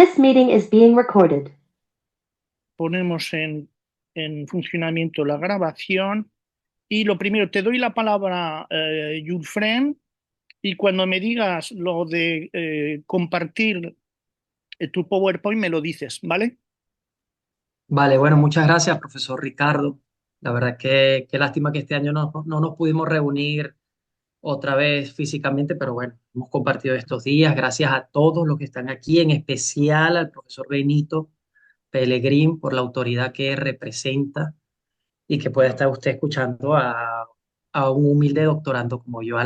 This meeting is being recorded. Ponemos en funcionamiento la grabación y lo primero, te doy la palabra, Yulfren, y cuando me digas lo de compartir tu PowerPoint me lo dices, ¿vale? Vale, bueno, muchas gracias, profesor Ricardo. La verdad que qué lástima que este año no nos pudimos reunir otra vez físicamente, pero bueno, hemos compartido estos días. Gracias a todos los que están aquí, en especial al profesor Benito Pellegrín por la autoridad que representa y que pueda estar usted escuchando a un humilde doctorando como yo. A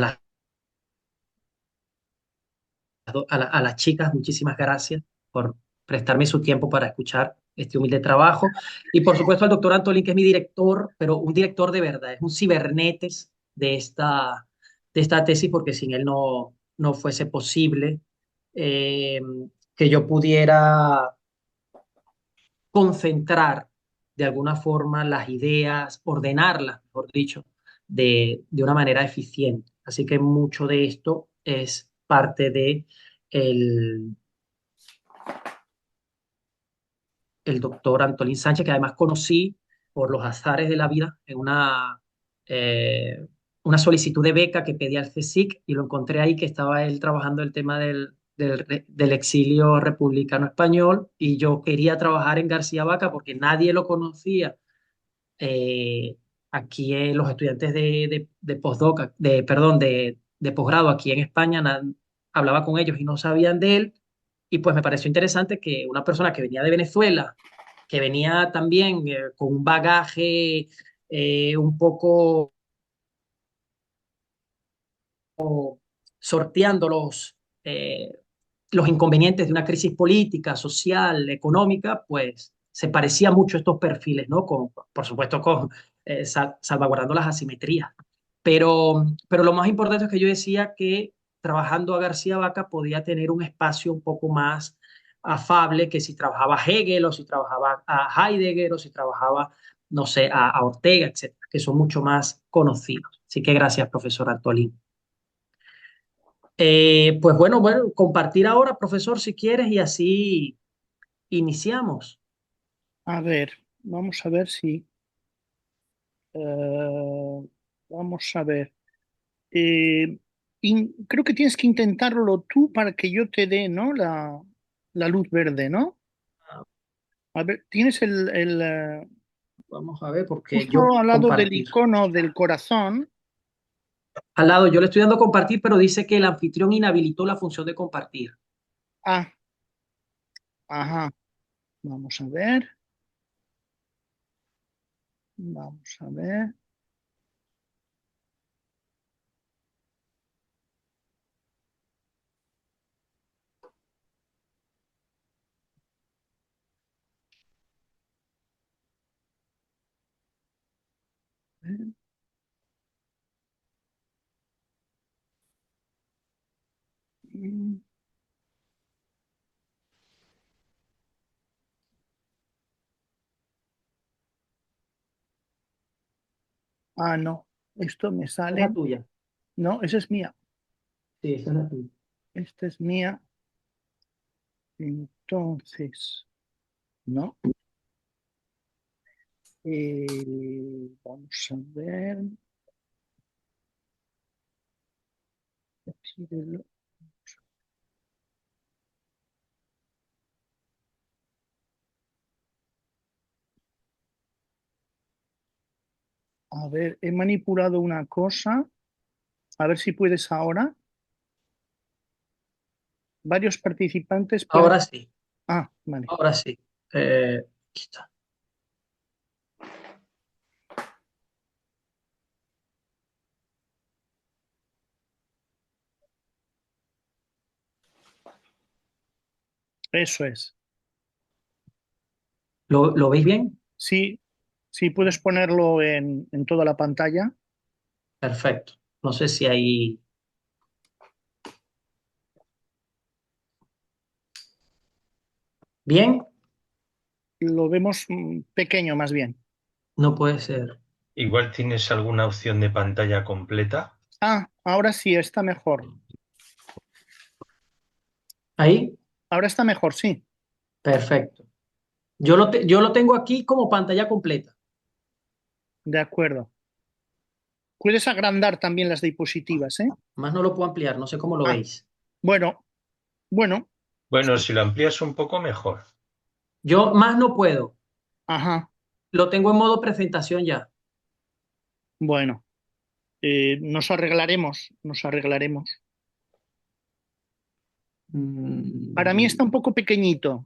las chicas, muchísimas gracias por prestarme su tiempo para escuchar este humilde trabajo. Y por supuesto al doctor Antolín, que es mi director, pero un director de verdad, es un cibernetes de esta tesis, porque sin él no fuese posible eh, que yo pudiera concentrar de alguna forma las ideas, ordenarlas, mejor dicho, de una manera eficiente. Así que mucho de esto es parte de el, el doctor Antolín Sánchez, que además conocí por los azares de la vida en eh, una solicitud de beca que pedí al CSIC y lo encontré ahí que estaba él trabajando el tema del exilio republicano español y yo quería trabajar en García Vaca porque nadie lo conocía. Aquí los estudiantes de postdoc, perdón, de posgrado aquí en España, hablaba con ellos y no sabían de él. Y pues me pareció interesante que una persona que venía de Venezuela, que venía también con un bagaje un poco sorteando los inconvenientes de una crisis política, social, económica, pues se parecía mucho a estos perfiles, ¿no? Por supuesto, salvaguardando las asimetrías. Pero lo más importante es que yo decía que trabajando a García Vaca podía tener un espacio un poco más afable que si trabajaba Hegel o si trabajaba a Heidegger o si trabajaba, no sé, a Ortega, etcétera, que son mucho más conocidos. Así que gracias, profesor Antolín. Pues bueno, compartir ahora, profesor, si quieres, y así iniciamos. A ver, vamos a ver si... vamos a ver. Eh, Creo que tienes que intentarlo tú para que yo te dé, ¿no? La luz verde, ¿no? A ver, tienes Vamos a ver, porque yo justo al lado del compartir. icono del corazón. Al lado, yo le estoy dando compartir, pero dice que el anfitrión inhabilitó la función de compartir. Ah, ajá. Vamos a ver. Vamos a ver. Mm, Ah, no. Esto me Esa es la sale. tuya. No, esa es mía. Sí, esa es la tuya. Esta es mía. Entonces, ¿no? Vamos a ver. A ver, he manipulado una cosa. A ver si puedes ahora. Varios participantes pueden. Ahora sí, Ah, vale. ahora sí. Aquí está. Eso es. ¿Lo veis bien? Sí, sí puedes ponerlo en toda la pantalla. Perfecto. No sé si ahí. Bien, Lo vemos pequeño más bien. no puede ser. Igual tienes alguna opción de pantalla completa. Ah, ahora sí, está mejor. Ahí, Ahora está mejor, sí. Perfecto. Yo lo tengo aquí como pantalla completa. De acuerdo. Puedes agrandar también las diapositivas, ¿eh? Más no lo puedo ampliar, no sé cómo lo Ah, veis. bueno, bueno, Bueno, si lo amplías un poco, mejor. Yo más no puedo. ajá, Lo tengo en modo presentación ya. bueno. Nos arreglaremos, nos arreglaremos. Para mí está Mm, un poco pequeñito,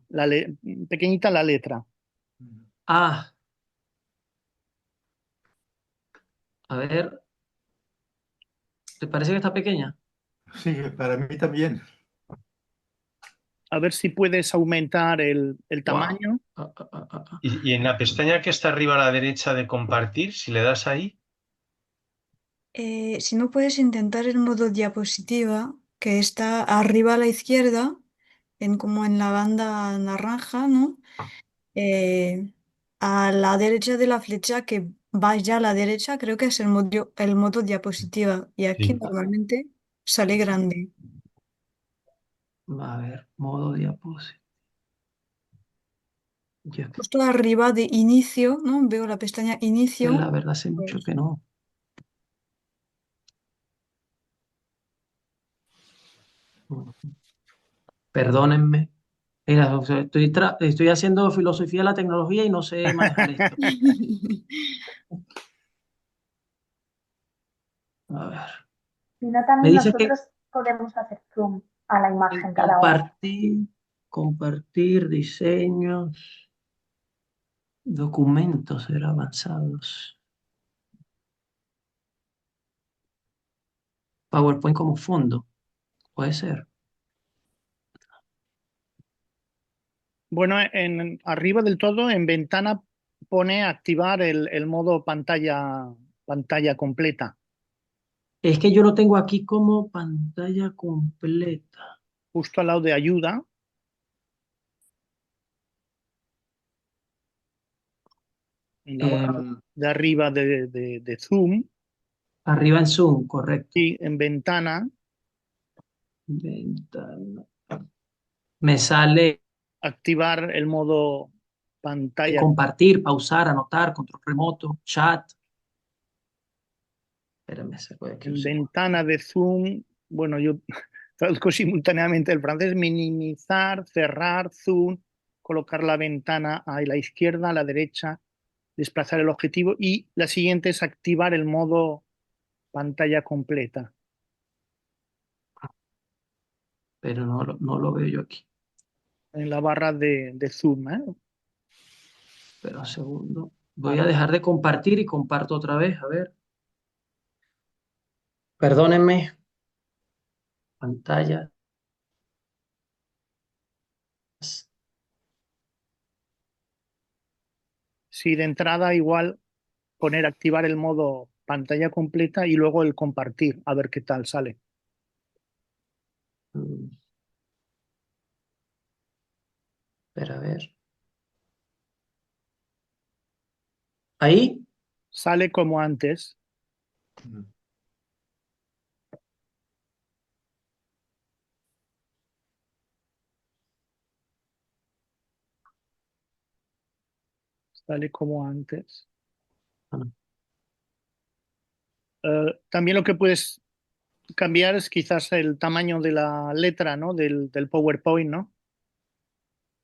pequeñita la letra. ah, a ver, ¿te parece que está pequeña? Sí, para mí también. A ver si puedes aumentar el Wow. tamaño. Y en la pestaña que está arriba a la derecha de compartir, si le das ahí, Si no puedes intentar el modo diapositiva, que está arriba a la izquierda, como en la banda naranja, ¿no? Eh, a la derecha de la flecha que va ya a la derecha, creo que es el modo diapositiva. Y aquí sí. normalmente sale grande. A ver, modo diapositiva. Yo es Justo arriba de inicio, ¿no? Veo la pestaña que inicio. la verdad hace mucho Pues, que no. Perdónenme. Mira, o sea, estoy haciendo filosofía de la tecnología y no sé manejar esto. A ver. Si no, Me también dice que nosotros podemos hacer zoom a la en imagen cada uno. compartir diseños, documentos ser avanzados. PowerPoint como fondo, puede ser. Bueno, arriba del todo, en ventana pone activar el modo pantalla completa. Es que yo lo tengo aquí como pantalla completa. Justo al lado de ayuda, en la barra Em, de arriba de Zoom, arriba en Zoom, correcto. y en ventana Ventana. Me sale activar el modo pantalla. compartir, pausar, anotar, control remoto, chat. Espérame, se puede aquí un En segundo. ventana de Zoom, bueno, yo traduzco simultáneamente el francés, minimizar, cerrar, zoom, colocar la ventana a la izquierda, a la derecha, desplazar el objetivo y la siguiente es activar el modo pantalla completa Pero no lo veo yo aquí. en la barra de Zoom, ¿eh? Espera un segundo. Voy Vale. a dejar de compartir y comparto otra vez. A ver. Perdónenme. Pantalla. Si de entrada igual poner activar el modo pantalla completa y luego el compartir, a ver qué tal sale. Mm, espera, a ver. Ahí. Sale como antes, sale como antes. Ah, no. También lo que puedes cambiar es quizás el tamaño de la letra, ¿no? Del PowerPoint, ¿no?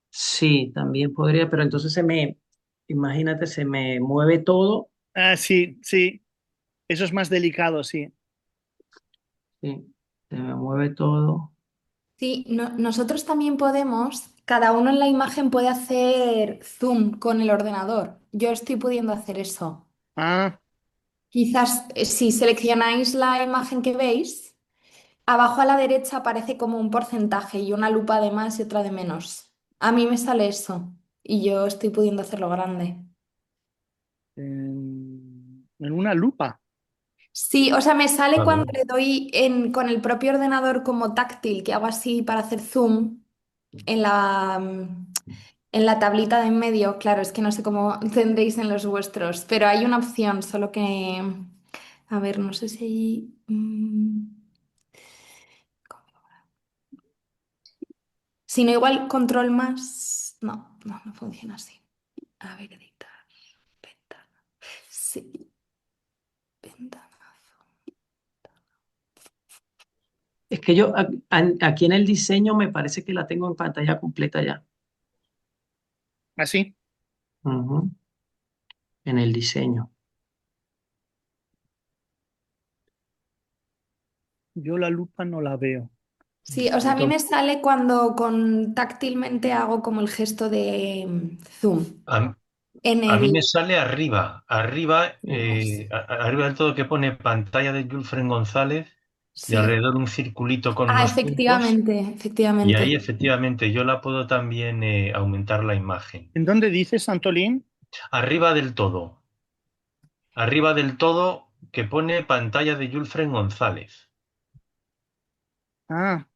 Sí, también podría, pero entonces imagínate, se me mueve todo. Ah, sí, sí, eso es más delicado, sí. Sí, se me mueve todo. Sí, nosotros también podemos, cada uno en la imagen puede hacer zoom con el ordenador. Yo estoy pudiendo hacer eso. Ah, Quizás si seleccionáis la imagen que veis, abajo a la derecha aparece como un porcentaje y una lupa de más y otra de menos. A mí me sale eso y yo estoy pudiendo hacerlo grande. en una lupa. Sí, o sea, me sale Ah, cuando bien. le doy con el propio ordenador como táctil, que hago así para hacer zoom en en la tablita de en medio. Claro, es que no sé cómo tendréis en los vuestros, pero hay una opción, solo que, a ver, no sé si si no, igual control más. No funciona así. A ver, editar. Ventana. Sí, ventanazo. Es que yo aquí en el diseño me parece que la tengo en pantalla completa ya. Así. Ujú, en el diseño. Yo la lupa no la veo. Sí, o sea, a mí me sale cuando táctilmente hago como el gesto de zoom. A, En a mí me el. sale arriba Pues, arriba del todo que pone pantalla de Julfren González y Sí. alrededor un circulito con Ah, unos puntos. efectivamente, Y ahí efectivamente. efectivamente yo la puedo también aumentar la imagen. ¿En dónde dice Santolín? Arriba del todo. Arriba del todo que pone pantalla de Julfren González. Ah,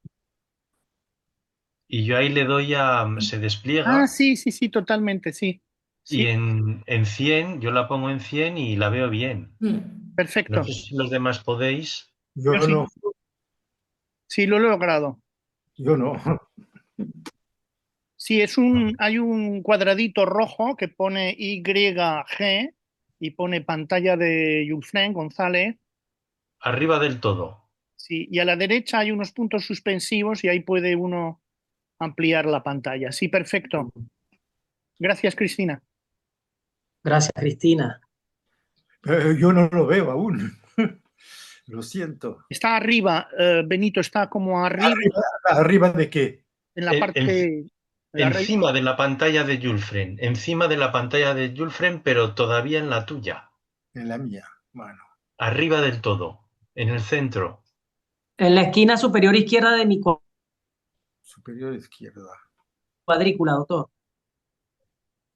Y yo ahí le doy a se despliega sí, sí, sí, totalmente, sí. y Sí, en 100 yo la pongo en 100 y la veo bien. Mm. No perfecto. sé si los demás podéis. Yo Yo no, sí, sí lo he logrado. yo no. Sí, hay un cuadradito rojo que pone YG y pone pantalla de Julfren González. Arriba del todo. Sí, y a la derecha hay unos puntos suspensivos y ahí puede uno ampliar la pantalla. Sí, perfecto. Gracias, Cristina. gracias, Cristina. Yo no lo veo aún. Lo siento. Está arriba, Benito, está como arriba ¿Arriba, arriba de qué? en la En- en- parte. Encima de la pantalla de Julfren. Encima de la pantalla de Julfren, pero todavía en la tuya. En la mía. Bueno, Arriba del todo. En el centro. En la esquina superior izquierda de mi superior izquierda. cuadrícula, doctor,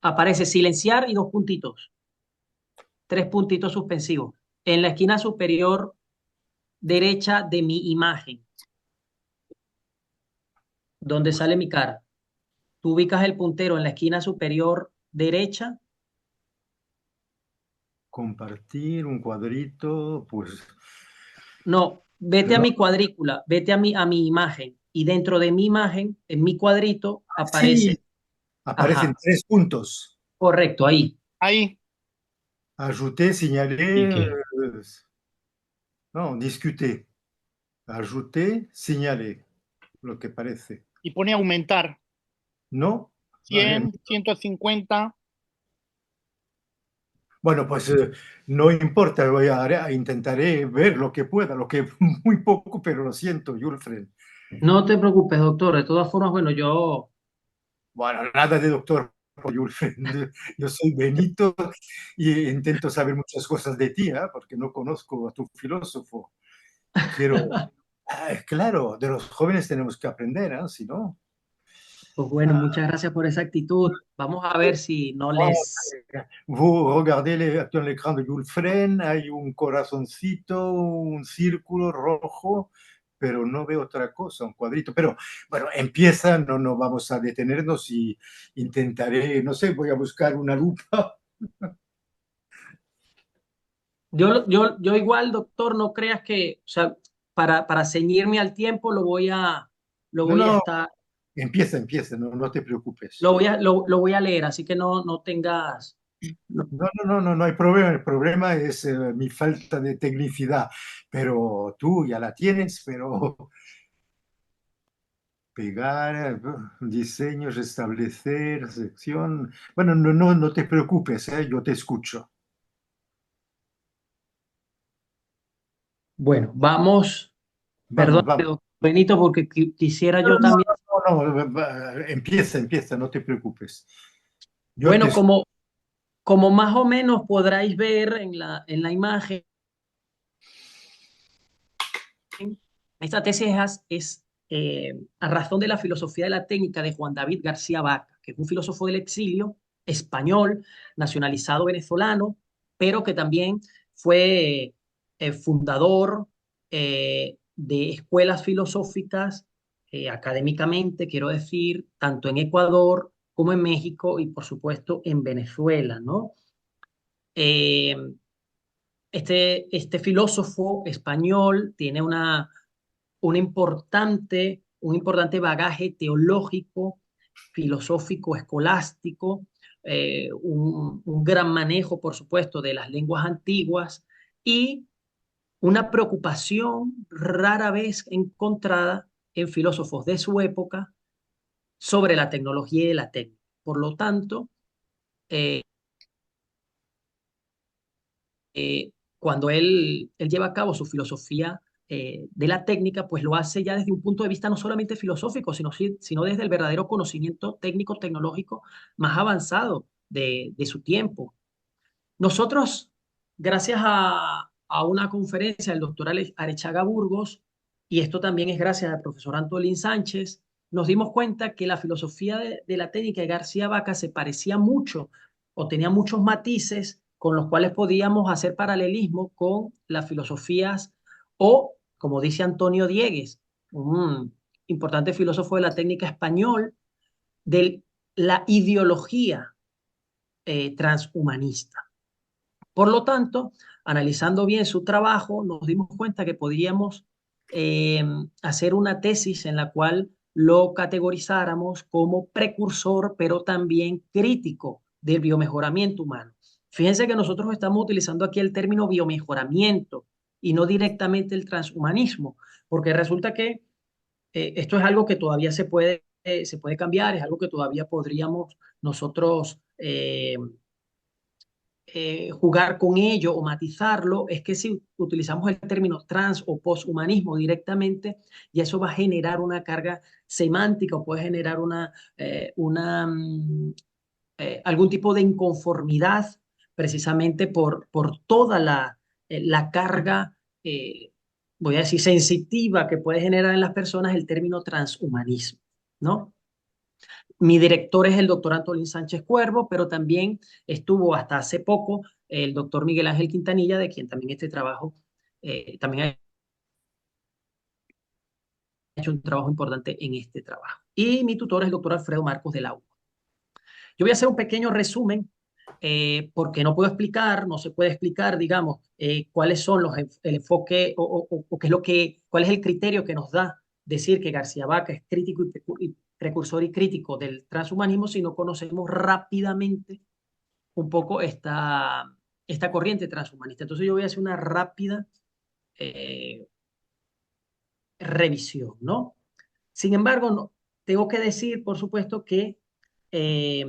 aparece silenciar y dos puntitos, tres puntitos suspensivos. En la esquina superior derecha de mi imagen, donde sale mi cara, tú ubicas el puntero en la esquina superior derecha. Compartir un cuadrito, pues No, vete a no. mi cuadrícula, vete a mi imagen y dentro de mi imagen, en mi cuadrito, Sí, aparece, aparecen ajá, 3 puntos. correcto, ahí. Ahí, Ajouter, ¿Y signaler, qué? no, discuter. Ajouter, signaler, lo que parece. y pone aumentar. ¿No? A ver, 100, 150. bueno, pues no importa, intentaré ver lo que pueda, lo que muy poco, pero lo siento, Julfred. No te preocupes, doctor. De todas formas, bueno, yo, Bueno, nada de doctor Julfred. Yo soy Benito y intento saber muchas cosas de ti, porque no conozco a tu filósofo. Quiero, claro, de los jóvenes tenemos que aprender, si no. pues bueno, muchas gracias por esa actitud. Vamos a ver si no les... Vous regardez l'écran de Julfred, hay un corazoncito, un círculo rojo, pero no veo otra cosa, un cuadrito. Pero bueno, empieza, no vamos a detenernos y intentaré, no sé, voy a buscar una lupa. Yo igual, doctor, no creas que, o sea, para ceñirme al tiempo lo No, voy a no, estar, empieza, no te preocupes. lo voy a leer, así que no tengas, no, No hay problema. El problema es mi falta de tecnicidad, pero tú ya la tienes, pero pegar, diseño, restablecer, sección. Bueno, no te preocupes, yo te escucho. bueno, vamos, perdón, Vamos, vamos. doctor Benito, porque quisiera No, yo también, empieza, no te preocupes. Yo te bueno, como más o menos podráis ver en la imagen, esta tesis es a razón de la filosofía de la técnica de Juan David García Vaca, que es un filósofo del exilio español, nacionalizado venezolano, pero que también fue fundador de escuelas filosóficas académicamente, quiero decir, tanto en Ecuador como en México y, por supuesto, en Venezuela, ¿no? Eh, este filósofo español tiene un importante bagaje teológico filosófico escolástico, un gran manejo, por supuesto, de las lenguas antiguas y una preocupación rara vez encontrada en filósofos de su época sobre la tecnología y la técnica. Por lo tanto, eh, cuando él lleva a cabo su filosofía de la técnica, pues lo hace ya desde un punto de vista no solamente filosófico, sino desde el verdadero conocimiento técnico, tecnológico más avanzado de su tiempo. Nosotros, gracias a una conferencia del doctor Arechaga Burgos, y esto también es gracias al profesor Antolín Sánchez, nos dimos cuenta que la filosofía de la técnica de García Vaca se parecía mucho o tenía muchos matices con los cuales podíamos hacer paralelismo con las filosofías o, como dice Antonio Diegues, un importante filósofo de la técnica español, de la ideología transhumanista. Por lo tanto, analizando bien su trabajo, nos dimos cuenta que podríamos hacer una tesis en la cual lo categorizáramos como precursor, pero también crítico del biomejoramiento humano. Fíjense que nosotros estamos utilizando aquí el término biomejoramiento y no directamente el transhumanismo, porque resulta que esto es algo que todavía se puede cambiar, es algo que todavía podríamos nosotros jugar con ello o matizarlo, es que si utilizamos el término trans o poshumanismo directamente, y eso va a generar una carga semántica o puede generar algún tipo de inconformidad precisamente por toda la carga, voy a decir, sensitiva que puede generar en las personas el término transhumanismo, ¿no? Mi director es el doctor Antolín Sánchez Cuervo, pero también estuvo hasta hace poco el doctor Miguel Ángel Quintanilla, de quien también este trabajo, también ha hecho un trabajo importante en este trabajo. Y mi tutor es el doctor Alfredo Marcos de la U. Yo voy a hacer un pequeño resumen, porque no puedo explicar, no se puede explicar, digamos, cuáles son el enfoque o qué es cuál es el criterio que nos da decir que García Vaca es crítico y precursor y crítico del transhumanismo si no conocemos rápidamente un poco esta corriente transhumanista. Entonces yo voy a hacer una rápida eh, revisión, ¿no? Sin embargo, no, tengo que decir, por supuesto, que eh,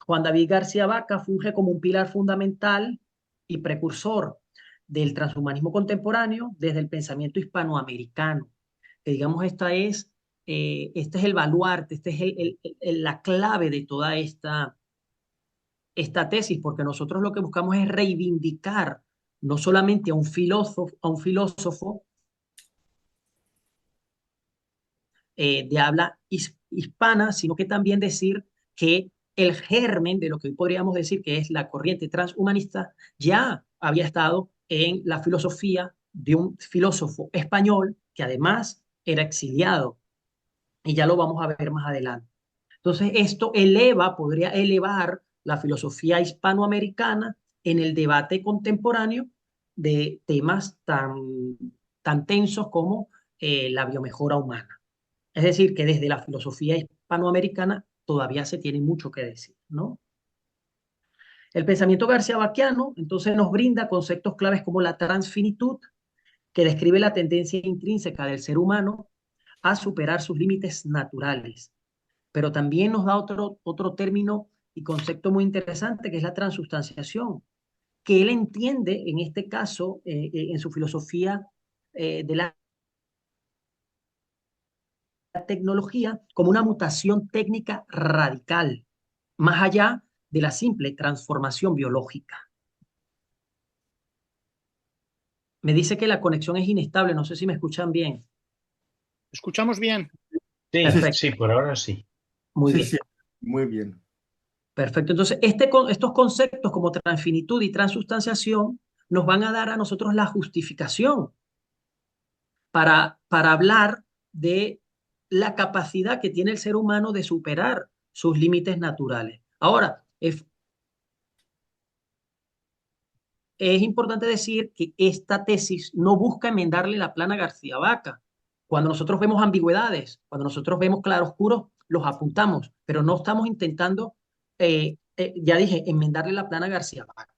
Juan David García Vaca funge como un pilar fundamental y precursor del transhumanismo contemporáneo desde el pensamiento hispanoamericano. Que digamos, este es el baluarte, este es la clave de toda esta tesis, porque nosotros lo que buscamos es reivindicar no solamente a un filósofo de habla hispana, sino que también decir que el germen de lo que hoy podríamos decir que es la corriente transhumanista ya había estado en la filosofía de un filósofo español que además era exiliado, y ya lo vamos a ver más adelante. Entonces, esto podría elevar la filosofía hispanoamericana en el debate contemporáneo de temas tan tensos como la biomejora humana. Es decir, que desde la filosofía hispanoamericana todavía se tiene mucho que decir, ¿no? El pensamiento garciabaquiano entonces nos brinda conceptos claves como la transfinitud, que describe la tendencia intrínseca del ser humano a superar sus límites naturales, pero también nos da otro término y concepto muy interesante, que es la transubstanciación, que él entiende en este caso, en su filosofía de la tecnología, como una mutación técnica radical, más allá de la simple transformación biológica. Me dice que la conexión es inestable, no sé si me escuchan bien. ¿Escuchamos bien? Sí, Perfecto. sí, por ahora sí. Muy Sí, bien. sí, muy bien. Perfecto. Entonces, estos conceptos como transfinitud y transubstanciación nos van a dar a nosotros la justificación para hablar de la capacidad que tiene el ser humano de superar sus límites naturales. Ahora, es importante decir que esta tesis no busca enmendarle la plana a García Vaca. Cuando nosotros vemos ambigüedades, cuando nosotros vemos claroscuros, los apuntamos, pero no estamos intentando, ya dije, enmendarle la plana a García Vaca.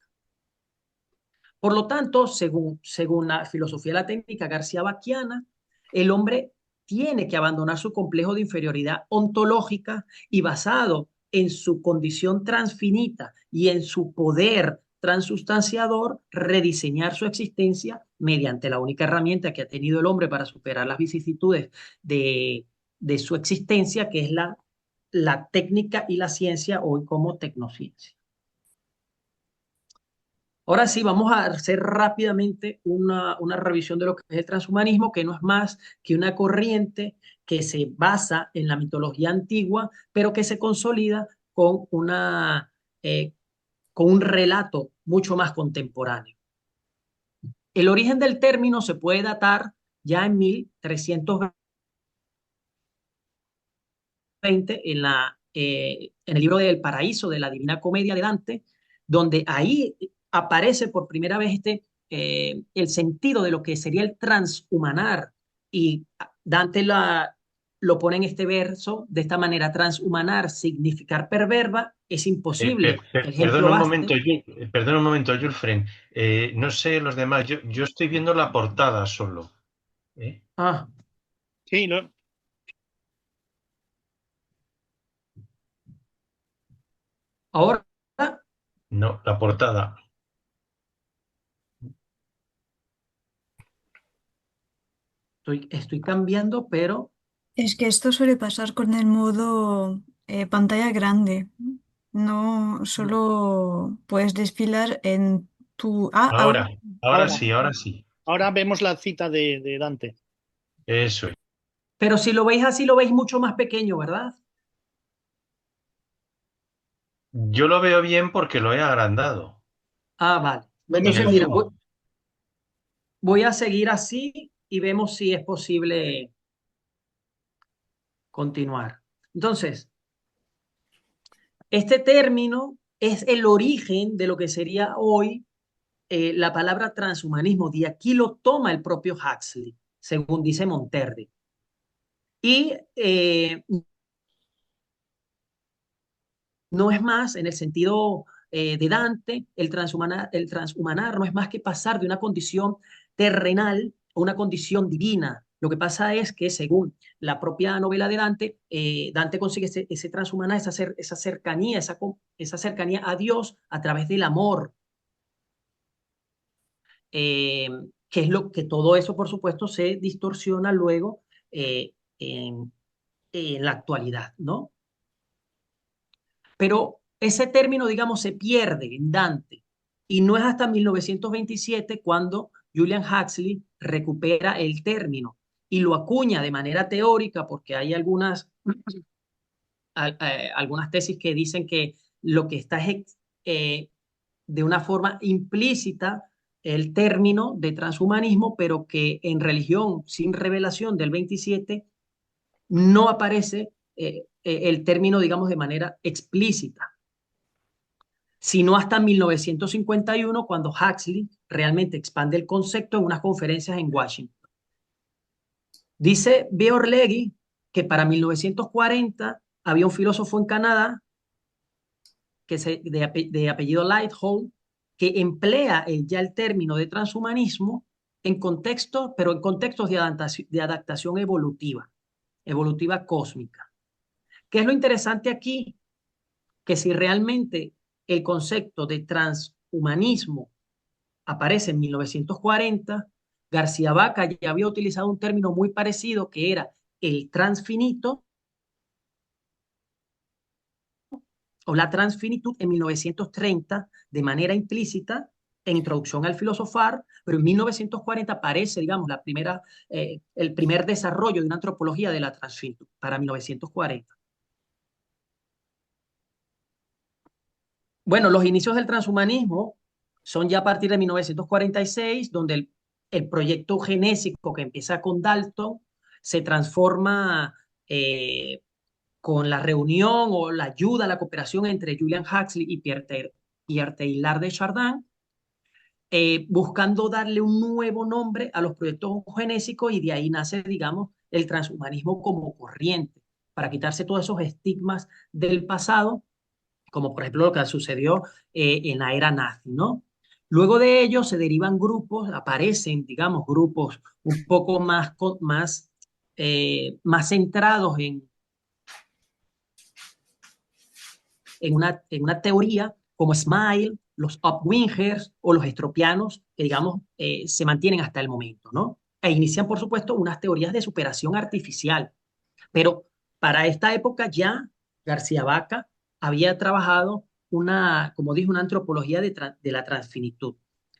Por lo tanto, según la filosofía de la técnica garcía-vaquiana, el hombre tiene que abandonar su complejo de inferioridad ontológica y basado en su condición transfinita y en su poder transustanciador, rediseñar su existencia mediante la única herramienta que ha tenido el hombre para superar las vicisitudes de su existencia, que es la técnica y la ciencia, hoy como tecnociencia. Ahora sí, vamos a hacer rápidamente una revisión de lo que es el transhumanismo, que no es más que una corriente que se basa en la mitología antigua, pero que se consolida eh, con un relato mucho más contemporáneo. El origen del término se puede datar ya en 1320 en el libro del Paraíso de la Divina Comedia de Dante, donde ahí aparece por primera vez el sentido de lo que sería el transhumanar. Y Dante lo pone en este verso de esta manera: transhumanar, significar perverba, es imposible. El ejemplo baste. Perdona un momento, Julfren. No sé los demás, yo estoy viendo la portada solo. ¿Eh? Ah, Sí, ahora No, la portada. estoy cambiando, pero Es que esto suele pasar con el modo pantalla grande. No solo puedes desfilar en tu... Ah, ahora. Ahora ahora, sí, ahora sí. ahora vemos la cita de Dante. Eso es. pero si lo veis así, lo veis mucho más pequeño, ¿verdad? Yo lo veo bien porque lo he agrandado. Ah, vale. Bueno, En Entonces, el mira, zoom. voy a seguir así y vemos si es posible continuar. Entonces, este término es el origen de lo que sería hoy la palabra transhumanismo. De aquí lo toma el propio Huxley, según dice Monterde. Y no es más, en el sentido de Dante, el transhumanar no es más que pasar de una condición terrenal a una condición divina. Lo que pasa es que, según la propia novela de Dante, Dante consigue ese transhumanar, esa cercanía, esa cercanía a Dios a través del amor, eh, que es lo que todo eso, por supuesto, se distorsiona luego en la actualidad, ¿no? Pero ese término, digamos, se pierde en Dante y no es hasta 1927 cuando Julian Huxley recupera el término y lo acuña de manera teórica, porque hay algunas tesis que dicen que lo que está es de una forma implícita el término de transhumanismo, pero que en religión sin revelación del 27 no aparece el término, digamos, de manera explícita, sino hasta 1951, cuando Huxley realmente expande el concepto en unas conferencias en Washington. Dice Beorlegui que para 1940 había un filósofo en Canadá de apellido Lighthold que emplea ya el término de transhumanismo pero en contextos de adaptación evolutiva cósmica. ¿Qué es lo interesante aquí? Que si realmente el concepto de transhumanismo aparece en 1940, García Vaca ya había utilizado un término muy parecido que era el transfinito o la transfinitud en 1930 de manera implícita en Introducción al Filosofar, pero en 1940 aparece, digamos, el primer desarrollo de una antropología de la transfinitud para 1940. Bueno, los inicios del transhumanismo son ya a partir de 1946, donde el proyecto genésico que empieza con Dalton se transforma con la reunión o la ayuda, la cooperación entre Julian Huxley y Pierre Teilhard de Chardin, buscando darle un nuevo nombre a los proyectos genésicos y de ahí nace, digamos, el transhumanismo como corriente. para quitarse todos esos estigmas del pasado, como por ejemplo lo que sucedió en la era nazi, ¿no? Luego de ello se derivan grupos, aparecen, digamos, grupos un poco más centrados en una teoría como Smile, los Upwingers o los estropianos, que digamos se mantienen hasta el momento, ¿no? E inician, por supuesto, unas teorías de superación artificial. Pero para esta época ya García Vaca había trabajado como dije, una antropología de la transfinitud.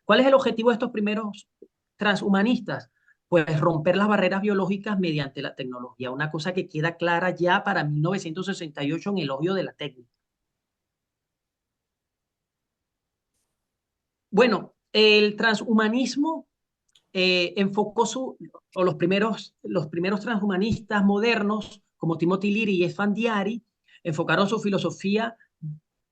¿Cuál es el objetivo de estos primeros transhumanistas? Pues romper las barreras biológicas mediante la tecnología, una cosa que queda clara ya para 1968 en Elogio de la Técnica. Bueno, el transhumanismo enfocó o los primeros transhumanistas modernos, como Timothy Leary y Esfandiari, enfocaron su filosofía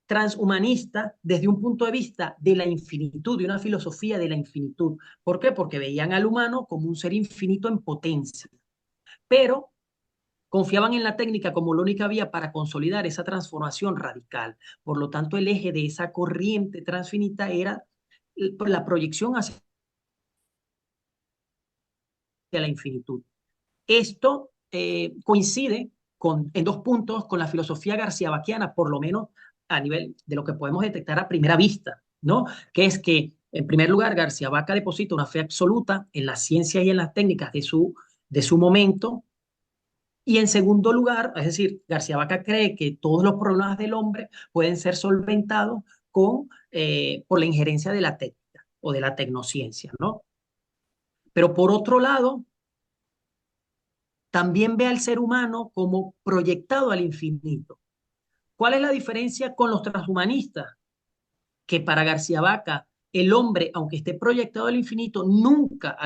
transhumanista desde un punto de vista de la infinitud, de una filosofía de la infinitud. ¿Por qué? Porque veían al humano como un ser infinito en potencia, pero confiaban en la técnica como la única vía para consolidar esa transformación radical. Por lo tanto, el eje de esa corriente transfinita era la proyección hacia la infinitud. Esto coincide en dos puntos con la filosofía garciabaquiana, por lo menos a nivel de lo que podemos detectar a primera vista, ¿no? Que es que, en primer lugar, García Vaca deposita una fe absoluta en la ciencia y en las técnicas de su momento, y en segundo lugar, es decir, García Vaca cree que todos los problemas del hombre pueden ser solventados por la injerencia de la técnica o de la tecnociencia, ¿no? Pero por otro lado, también ve al ser humano como proyectado al infinito. ¿Cuál es la diferencia con los transhumanistas? Que para García Vaca, el hombre, aunque esté proyectado al infinito, nunca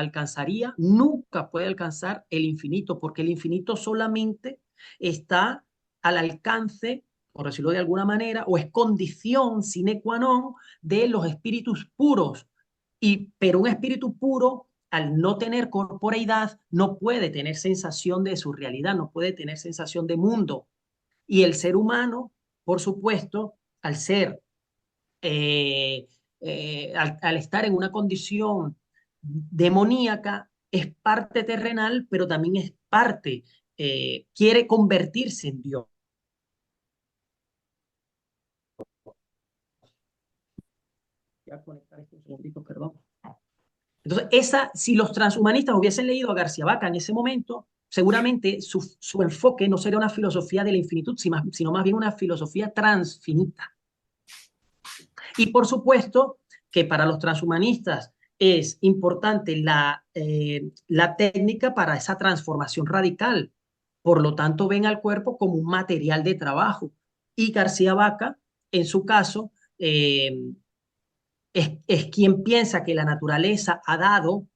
puede alcanzar el infinito, porque el infinito solamente está al alcance, por decirlo de alguna manera, o es condición sine qua non de los espíritus puros. Pero un espíritu puro, al no tener corporeidad, no puede tener sensación de su realidad, no puede tener sensación de mundo. Y el ser humano, por supuesto, al ser, al estar en una condición demoníaca, es parte terrenal, pero también es parte, quiere convertirse en Dios. Voy a conectar esto un segundito, perdón. Entonces, si los transhumanistas hubiesen leído a García Vaca en ese momento, seguramente su enfoque no sería una filosofía de la infinitud, sino más bien una filosofía transfinita. Y por supuesto que para los transhumanistas es importante la técnica para esa transformación radical. Por lo tanto, ven al cuerpo como un material de trabajo. Y García Vaca, en su caso, es quien piensa que la naturaleza ha dado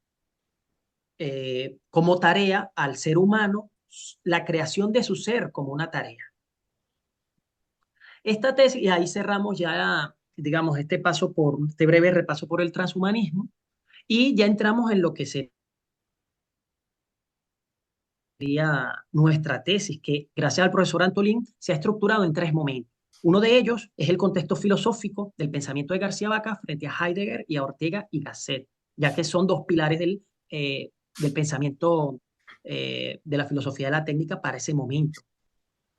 como tarea al ser humano la creación de su ser como una tarea. Esta tesis, y ahí cerramos ya, digamos, este breve repaso por el transhumanismo, y ya entramos en lo que sería nuestra tesis, que gracias al profesor Antolín se ha estructurado en tres momentos. Uno de ellos es el contexto filosófico del pensamiento de García Vaca frente a Heidegger y a Ortega y Gasset, ya que son dos pilares del pensamiento de la filosofía de la técnica para ese momento.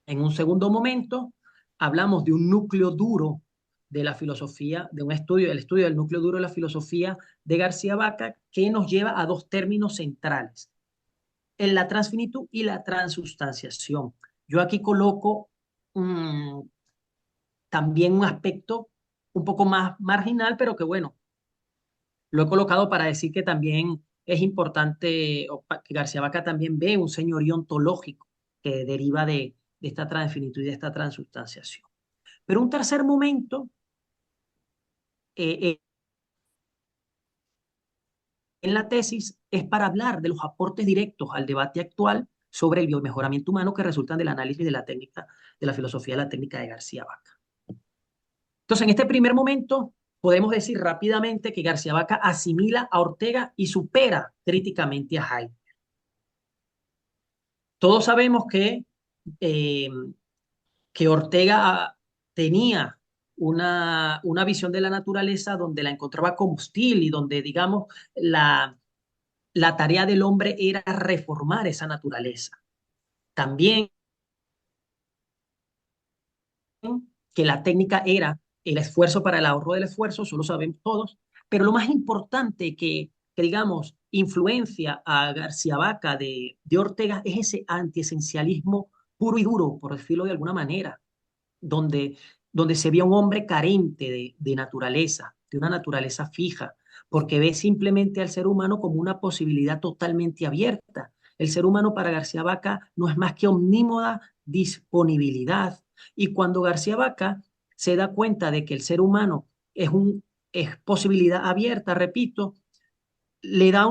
En un segundo momento, hablamos de un núcleo duro de la filosofía, el estudio del núcleo duro de la filosofía de García Vaca, que nos lleva a dos términos centrales, en la transfinitud y la transustanciación. Yo aquí coloco también un aspecto un poco más marginal, pero que bueno, lo he colocado para decir que también es importante, que García Vaca también ve un señorío ontológico que deriva de esta transfinitud y de esta transustanciación. Pero un tercer momento en la tesis es para hablar de los aportes directos al debate actual sobre el biomejoramiento humano que resultan del análisis de la técnica, de la filosofía de la técnica de García Vaca. Entonces, en este primer momento, podemos decir rápidamente que García Vaca asimila a Ortega y supera críticamente a Heidegger. Todos sabemos que eh, que Ortega tenía una visión de la naturaleza donde la encontraba como hostil y donde, digamos, la tarea del hombre era reformar esa naturaleza. También que la técnica era el esfuerzo para el ahorro del esfuerzo, eso lo sabemos todos, pero lo más importante que digamos, influencia a García Vaca de Ortega es ese antiesencialismo puro y duro, por decirlo de alguna manera, donde, donde se veía un hombre carente de naturaleza, de una naturaleza fija, porque ve simplemente al ser humano como una posibilidad totalmente abierta. El ser humano para García Vaca no es más que omnímoda disponibilidad. Y cuando García Vaca se da cuenta de que el ser humano es posibilidad abierta, repito, le da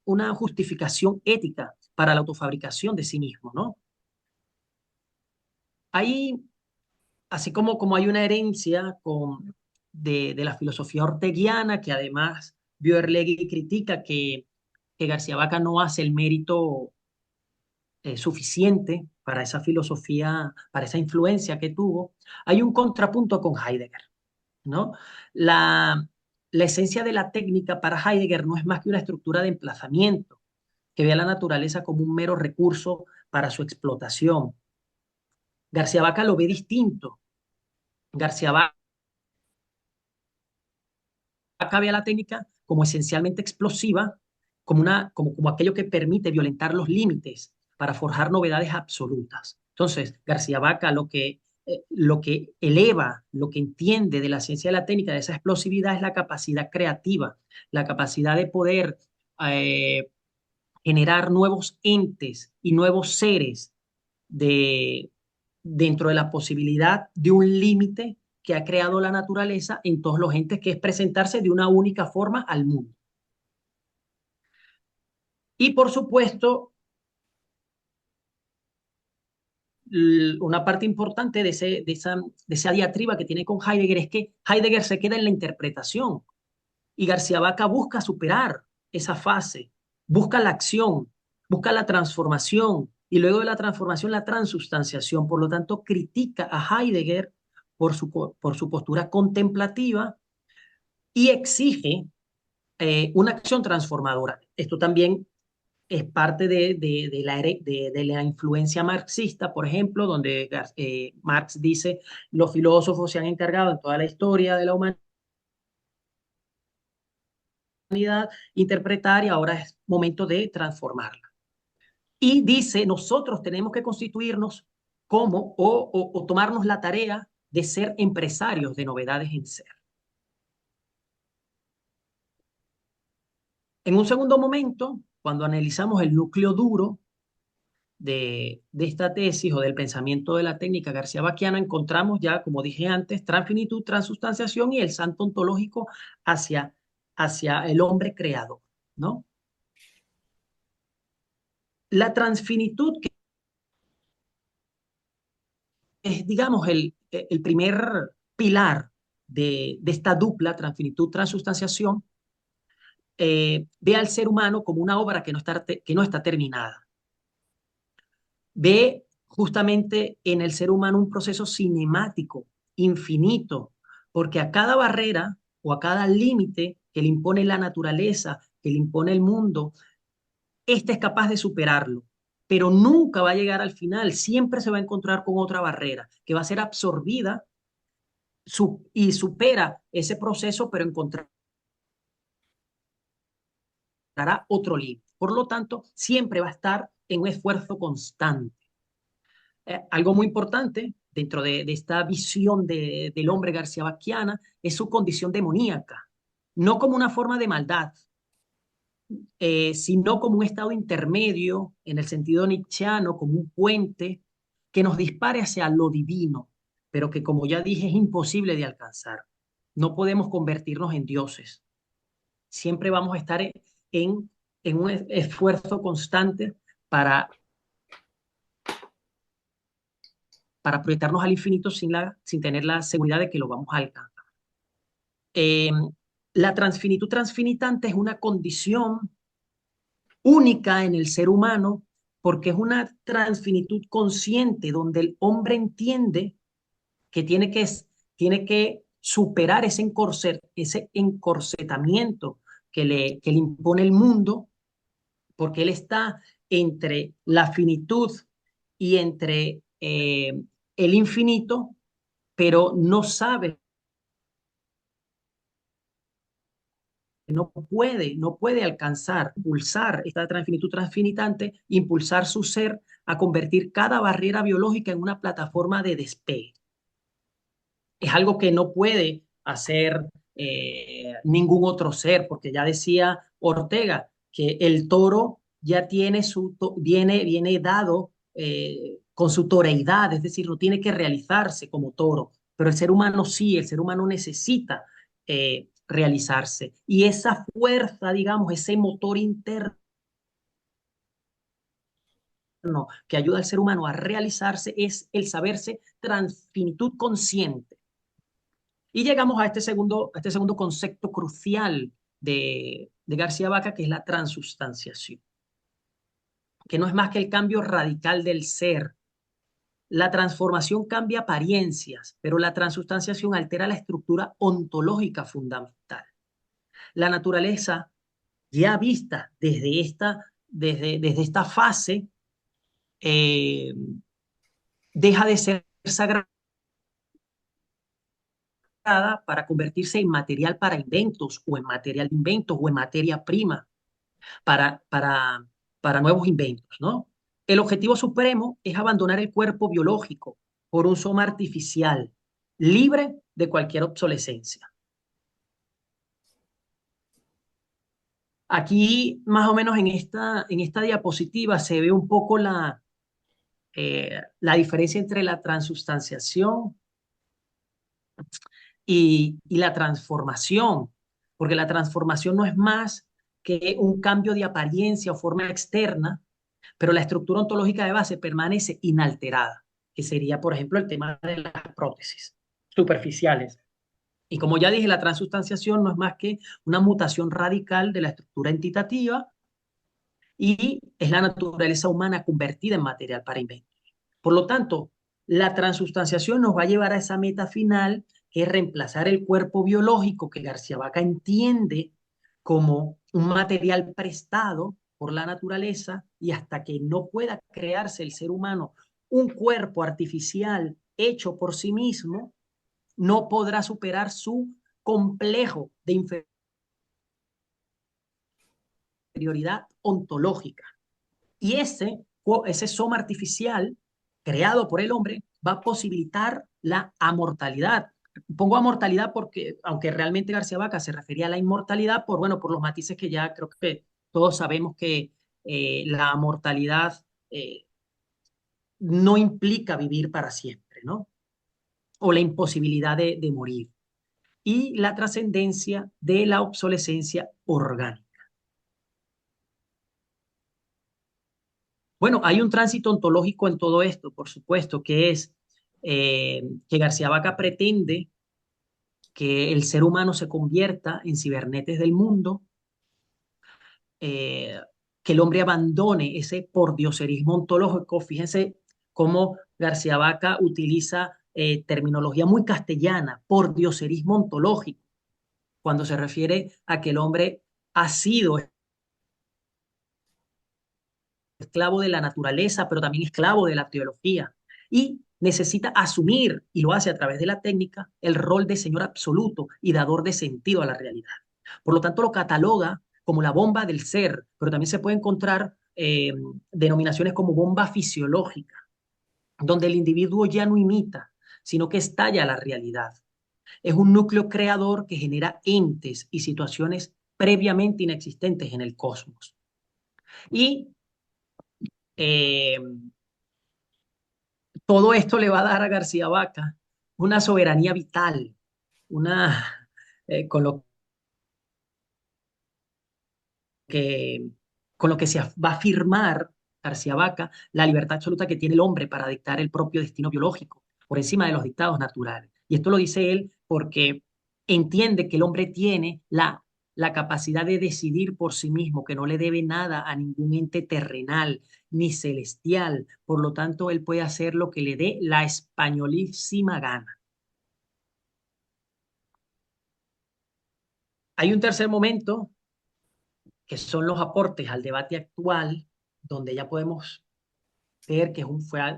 una justificación ética para la autofabricación de sí mismo, ¿no? Hay así como hay una herencia de la filosofía orteguiana, que además Bioerlegui critica que García Vaca no hace el mérito suficiente para esa filosofía, para esa influencia que tuvo, hay un contrapunto con Heidegger, ¿no? La, la esencia de la técnica para Heidegger no es más que una estructura de emplazamiento, que ve a la naturaleza como un mero recurso para su explotación. García Vaca lo ve distinto. García Vaca ve a la técnica como esencialmente explosiva, como aquello que permite violentar los límites para forjar novedades absolutas. Entonces, García Vaca lo que eleva, lo que entiende de la ciencia de la técnica, de esa explosividad, es la capacidad creativa, la capacidad de poder eh, generar nuevos entes y nuevos seres de, dentro de la posibilidad de un límite que ha creado la naturaleza en todos los entes, que es presentarse de una única forma al mundo. Y por supuesto, una parte importante de esa diatriba que tiene con Heidegger es que Heidegger se queda en la interpretación y García Vaca busca superar esa fase, busca la acción, busca la transformación y luego de la transformación la transubstanciación. Por lo tanto, critica a Heidegger por su postura contemplativa y exige una acción transformadora. Esto también es parte de la influencia marxista, por ejemplo, donde Marx dice, los filósofos se han encargado en toda la historia de la humanidad interpretar y ahora es momento de transformarla. Y dice, nosotros tenemos que constituirnos como o tomarnos la tarea de ser empresarios de novedades en ser. En un segundo momento, cuando analizamos el núcleo duro de esta tesis o del pensamiento de la técnica garcía-vaquiana, encontramos ya, como dije antes, transfinitud, transustanciación y el salto ontológico hacia el hombre creador, ¿no? La transfinitud, que es, digamos, el primer pilar de esta dupla, transfinitud, transustanciación, ve al ser humano como una obra que no está terminada. Ve justamente en el ser humano un proceso cinemático, infinito, porque a cada barrera o a cada límite que le impone la naturaleza, que le impone el mundo, éste es capaz de superarlo, pero nunca va a llegar al final, siempre se va a encontrar con otra barrera que va a ser absorbida y supera ese proceso, pero encontrará otro límite. Por lo tanto, siempre va a estar en un esfuerzo constante. Algo muy importante dentro de esta visión del hombre garcía-vaquiana es su condición demoníaca, no como una forma de maldad, sino como un estado intermedio, en el sentido nietzscheano, como un puente que nos dispare hacia lo divino, pero que, como ya dije, es imposible de alcanzar. No podemos convertirnos en dioses. Siempre vamos a estar en un esfuerzo constante para proyectarnos al infinito sin tener la seguridad de que lo vamos a alcanzar. La transfinitud transfinitante es una condición única en el ser humano, porque es una transfinitud consciente donde el hombre entiende que tiene que superar ese encorsetamiento que le impone el mundo, porque él está entre la finitud y entre el infinito, pero no sabe, no puede alcanzar, pulsar esta transfinitud transfinitante, impulsar su ser a convertir cada barrera biológica en una plataforma de despegue. Es algo que no puede hacer ningún otro ser, porque ya decía Ortega que el toro ya viene dado con su toreidad, es decir, no tiene que realizarse como toro, pero el ser humano sí, el ser humano necesita realizarse. Y esa fuerza, digamos, ese motor interno que ayuda al ser humano a realizarse es el saberse transfinitud consciente. Y llegamos a este segundo concepto crucial de García Vaca, que es la transustanciación, que no es más que el cambio radical del ser. La transformación cambia apariencias, pero la transustanciación altera la estructura ontológica fundamental. La naturaleza, ya vista desde esta fase, eh, deja de ser sagrada para convertirse en material para inventos o en material de inventos o en materia prima para, para, para nuevos inventos, ¿no? El objetivo supremo es abandonar el cuerpo biológico por un soma artificial, libre de cualquier obsolescencia. Aquí, más o menos en esta diapositiva, se ve un poco la diferencia entre la transustanciación y la transformación, porque la transformación no es más que un cambio de apariencia o forma externa, pero la estructura ontológica de base permanece inalterada, que sería, por ejemplo, el tema de las prótesis superficiales. Y como ya dije, la transustanciación no es más que una mutación radical de la estructura entitativa y es la naturaleza humana convertida en material para inventos. Por lo tanto, la transustanciación nos va a llevar a esa meta final, que es reemplazar el cuerpo biológico que García Vaca entiende como un material prestado por la naturaleza, y hasta que no pueda crearse el ser humano un cuerpo artificial hecho por sí mismo, no podrá superar su complejo de inferioridad ontológica. Y ese soma artificial creado por el hombre va a posibilitar la amortalidad. Pongo amortalidad porque, aunque realmente García Vaca se refería a la inmortalidad, por los matices que ya creo que todos sabemos que la mortalidad no implica vivir para siempre, ¿no? O la imposibilidad de morir. Y la trascendencia de la obsolescencia orgánica. Bueno, hay un tránsito ontológico en todo esto, por supuesto, que es que García Vaca pretende que el ser humano se convierta en cibernetes del mundo, eh, que el hombre abandone ese pordioserismo ontológico. Fíjense cómo García Vaca utiliza terminología muy castellana, pordioserismo ontológico, cuando se refiere a que el hombre ha sido esclavo de la naturaleza, pero también esclavo de la teología. Y necesita asumir, y lo hace a través de la técnica, el rol de señor absoluto y dador de sentido a la realidad. Por lo tanto, lo cataloga como la bomba del ser, pero también se puede encontrar denominaciones como bomba fisiológica, donde el individuo ya no imita, sino que estalla la realidad. Es un núcleo creador que genera entes y situaciones previamente inexistentes en el cosmos. Y eh, todo esto le va a dar a García Vaca una soberanía vital, con que, con lo que se va a afirmar García Vaca la libertad absoluta que tiene el hombre para dictar el propio destino biológico, por encima de los dictados naturales. Y esto lo dice él porque entiende que el hombre tiene la la capacidad de decidir por sí mismo, que no le debe nada a ningún ente terrenal ni celestial. Por lo tanto, él puede hacer lo que le dé la españolísima gana. Hay un tercer momento, que son los aportes al debate actual, donde ya podemos ver que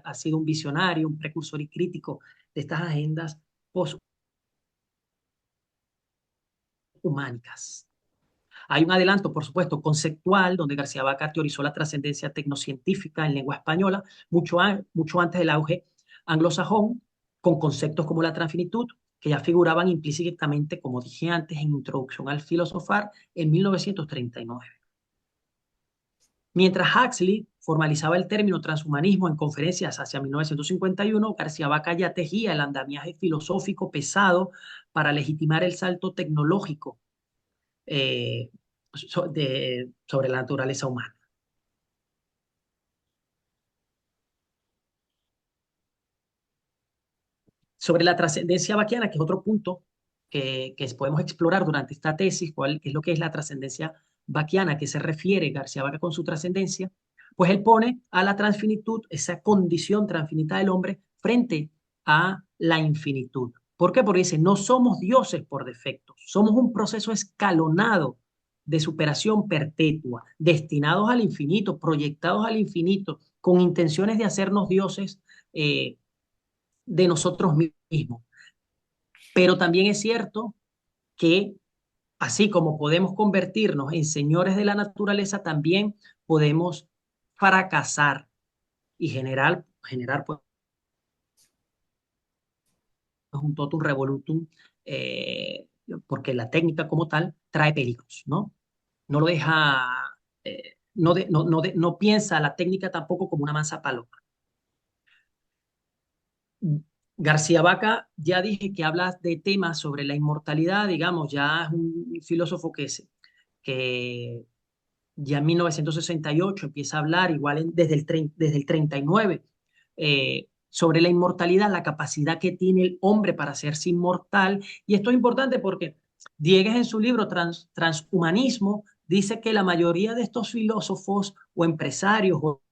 ha sido un visionario, un precursor y crítico de estas agendas posthumánicas. Hay un adelanto, por supuesto, conceptual, donde García Vaca teorizó la trascendencia tecnocientífica en lengua española, mucho antes del auge anglosajón, con conceptos como la transfinitud, que ya figuraban implícitamente, como dije antes, en Introducción al Filosofar en 1939. Mientras Huxley formalizaba el término transhumanismo en conferencias hacia 1951, García Vaca ya tejía el andamiaje filosófico pesado para legitimar el salto tecnológico eh, sobre la naturaleza humana. Sobre la trascendencia vaquiana, que es otro punto que podemos explorar durante esta tesis, cuál es lo que es la trascendencia vaquiana, a qué se refiere García Vaca con su trascendencia, pues él pone a la transfinitud, esa condición transfinita del hombre, frente a la infinitud. ¿Por qué? Porque dice, no somos dioses por defecto, somos un proceso escalonado de superación perpetua, destinados al infinito, proyectados al infinito, con intenciones de hacernos dioses de nosotros mismos. Pero también es cierto que así como podemos convertirnos en señores de la naturaleza, también podemos fracasar y generar pues, un totum revolutum, porque la técnica como tal trae peligros, ¿no? No lo deja, no piensa la técnica tampoco como una mansa paloma. García Vaca, ya dije que habla de temas sobre la inmortalidad, digamos, ya es un filósofo que ya en 1968 empieza a hablar, igual desde el 39, sobre la inmortalidad, la capacidad que tiene el hombre para hacerse inmortal. Y esto es importante porque Diegues en su libro Transhumanismo dice que la mayoría de estos filósofos o empresarios o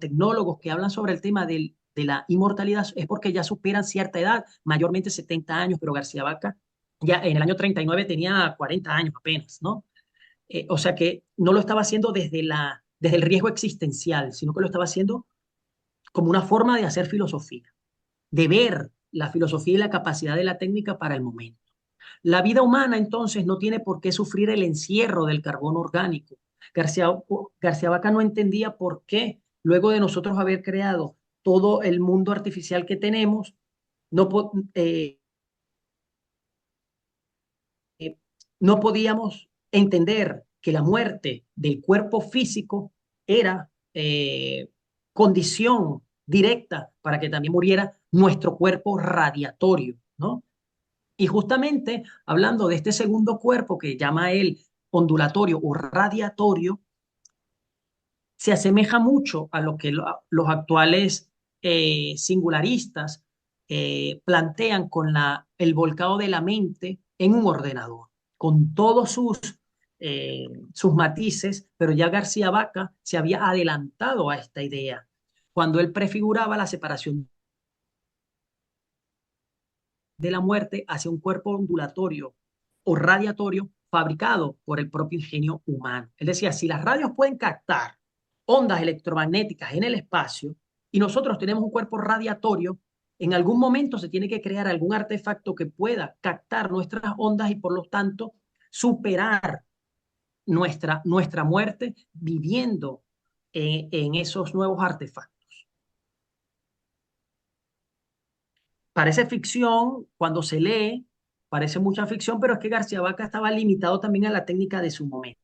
tecnólogos que hablan sobre el tema de la inmortalidad es porque ya superan cierta edad, mayormente 70 años, pero García Vaca ya en el año 39 tenía 40 años apenas, ¿no? O sea que no lo estaba haciendo desde el riesgo existencial, sino que lo estaba haciendo como una forma de hacer filosofía, de ver la filosofía y la capacidad de la técnica para el momento. La vida humana entonces no tiene por qué sufrir el encierro del carbono orgánico. García Vaca no entendía por qué, luego de nosotros haber creado todo el mundo artificial que tenemos, no, no podíamos entender que la muerte del cuerpo físico era condición directa para que también muriera nuestro cuerpo radiatorio, ¿no? Y justamente hablando de este segundo cuerpo que llama él ondulatorio o radiatorio, se asemeja mucho a lo que los actuales singularistas plantean con el volcado de la mente en un ordenador, con todos sus matices, pero ya García Vaca se había adelantado a esta idea cuando él prefiguraba la separación de la muerte hacia un cuerpo ondulatorio o radiatorio fabricado por el propio ingenio humano. Él decía, si las radios pueden captar ondas electromagnéticas en el espacio y nosotros tenemos un cuerpo radiatorio, en algún momento se tiene que crear algún artefacto que pueda captar nuestras ondas y por lo tanto superar nuestra muerte viviendo en esos nuevos artefactos. Parece ficción cuando se lee, parece mucha ficción, pero es que García Vaca estaba limitado también a la técnica de su momento.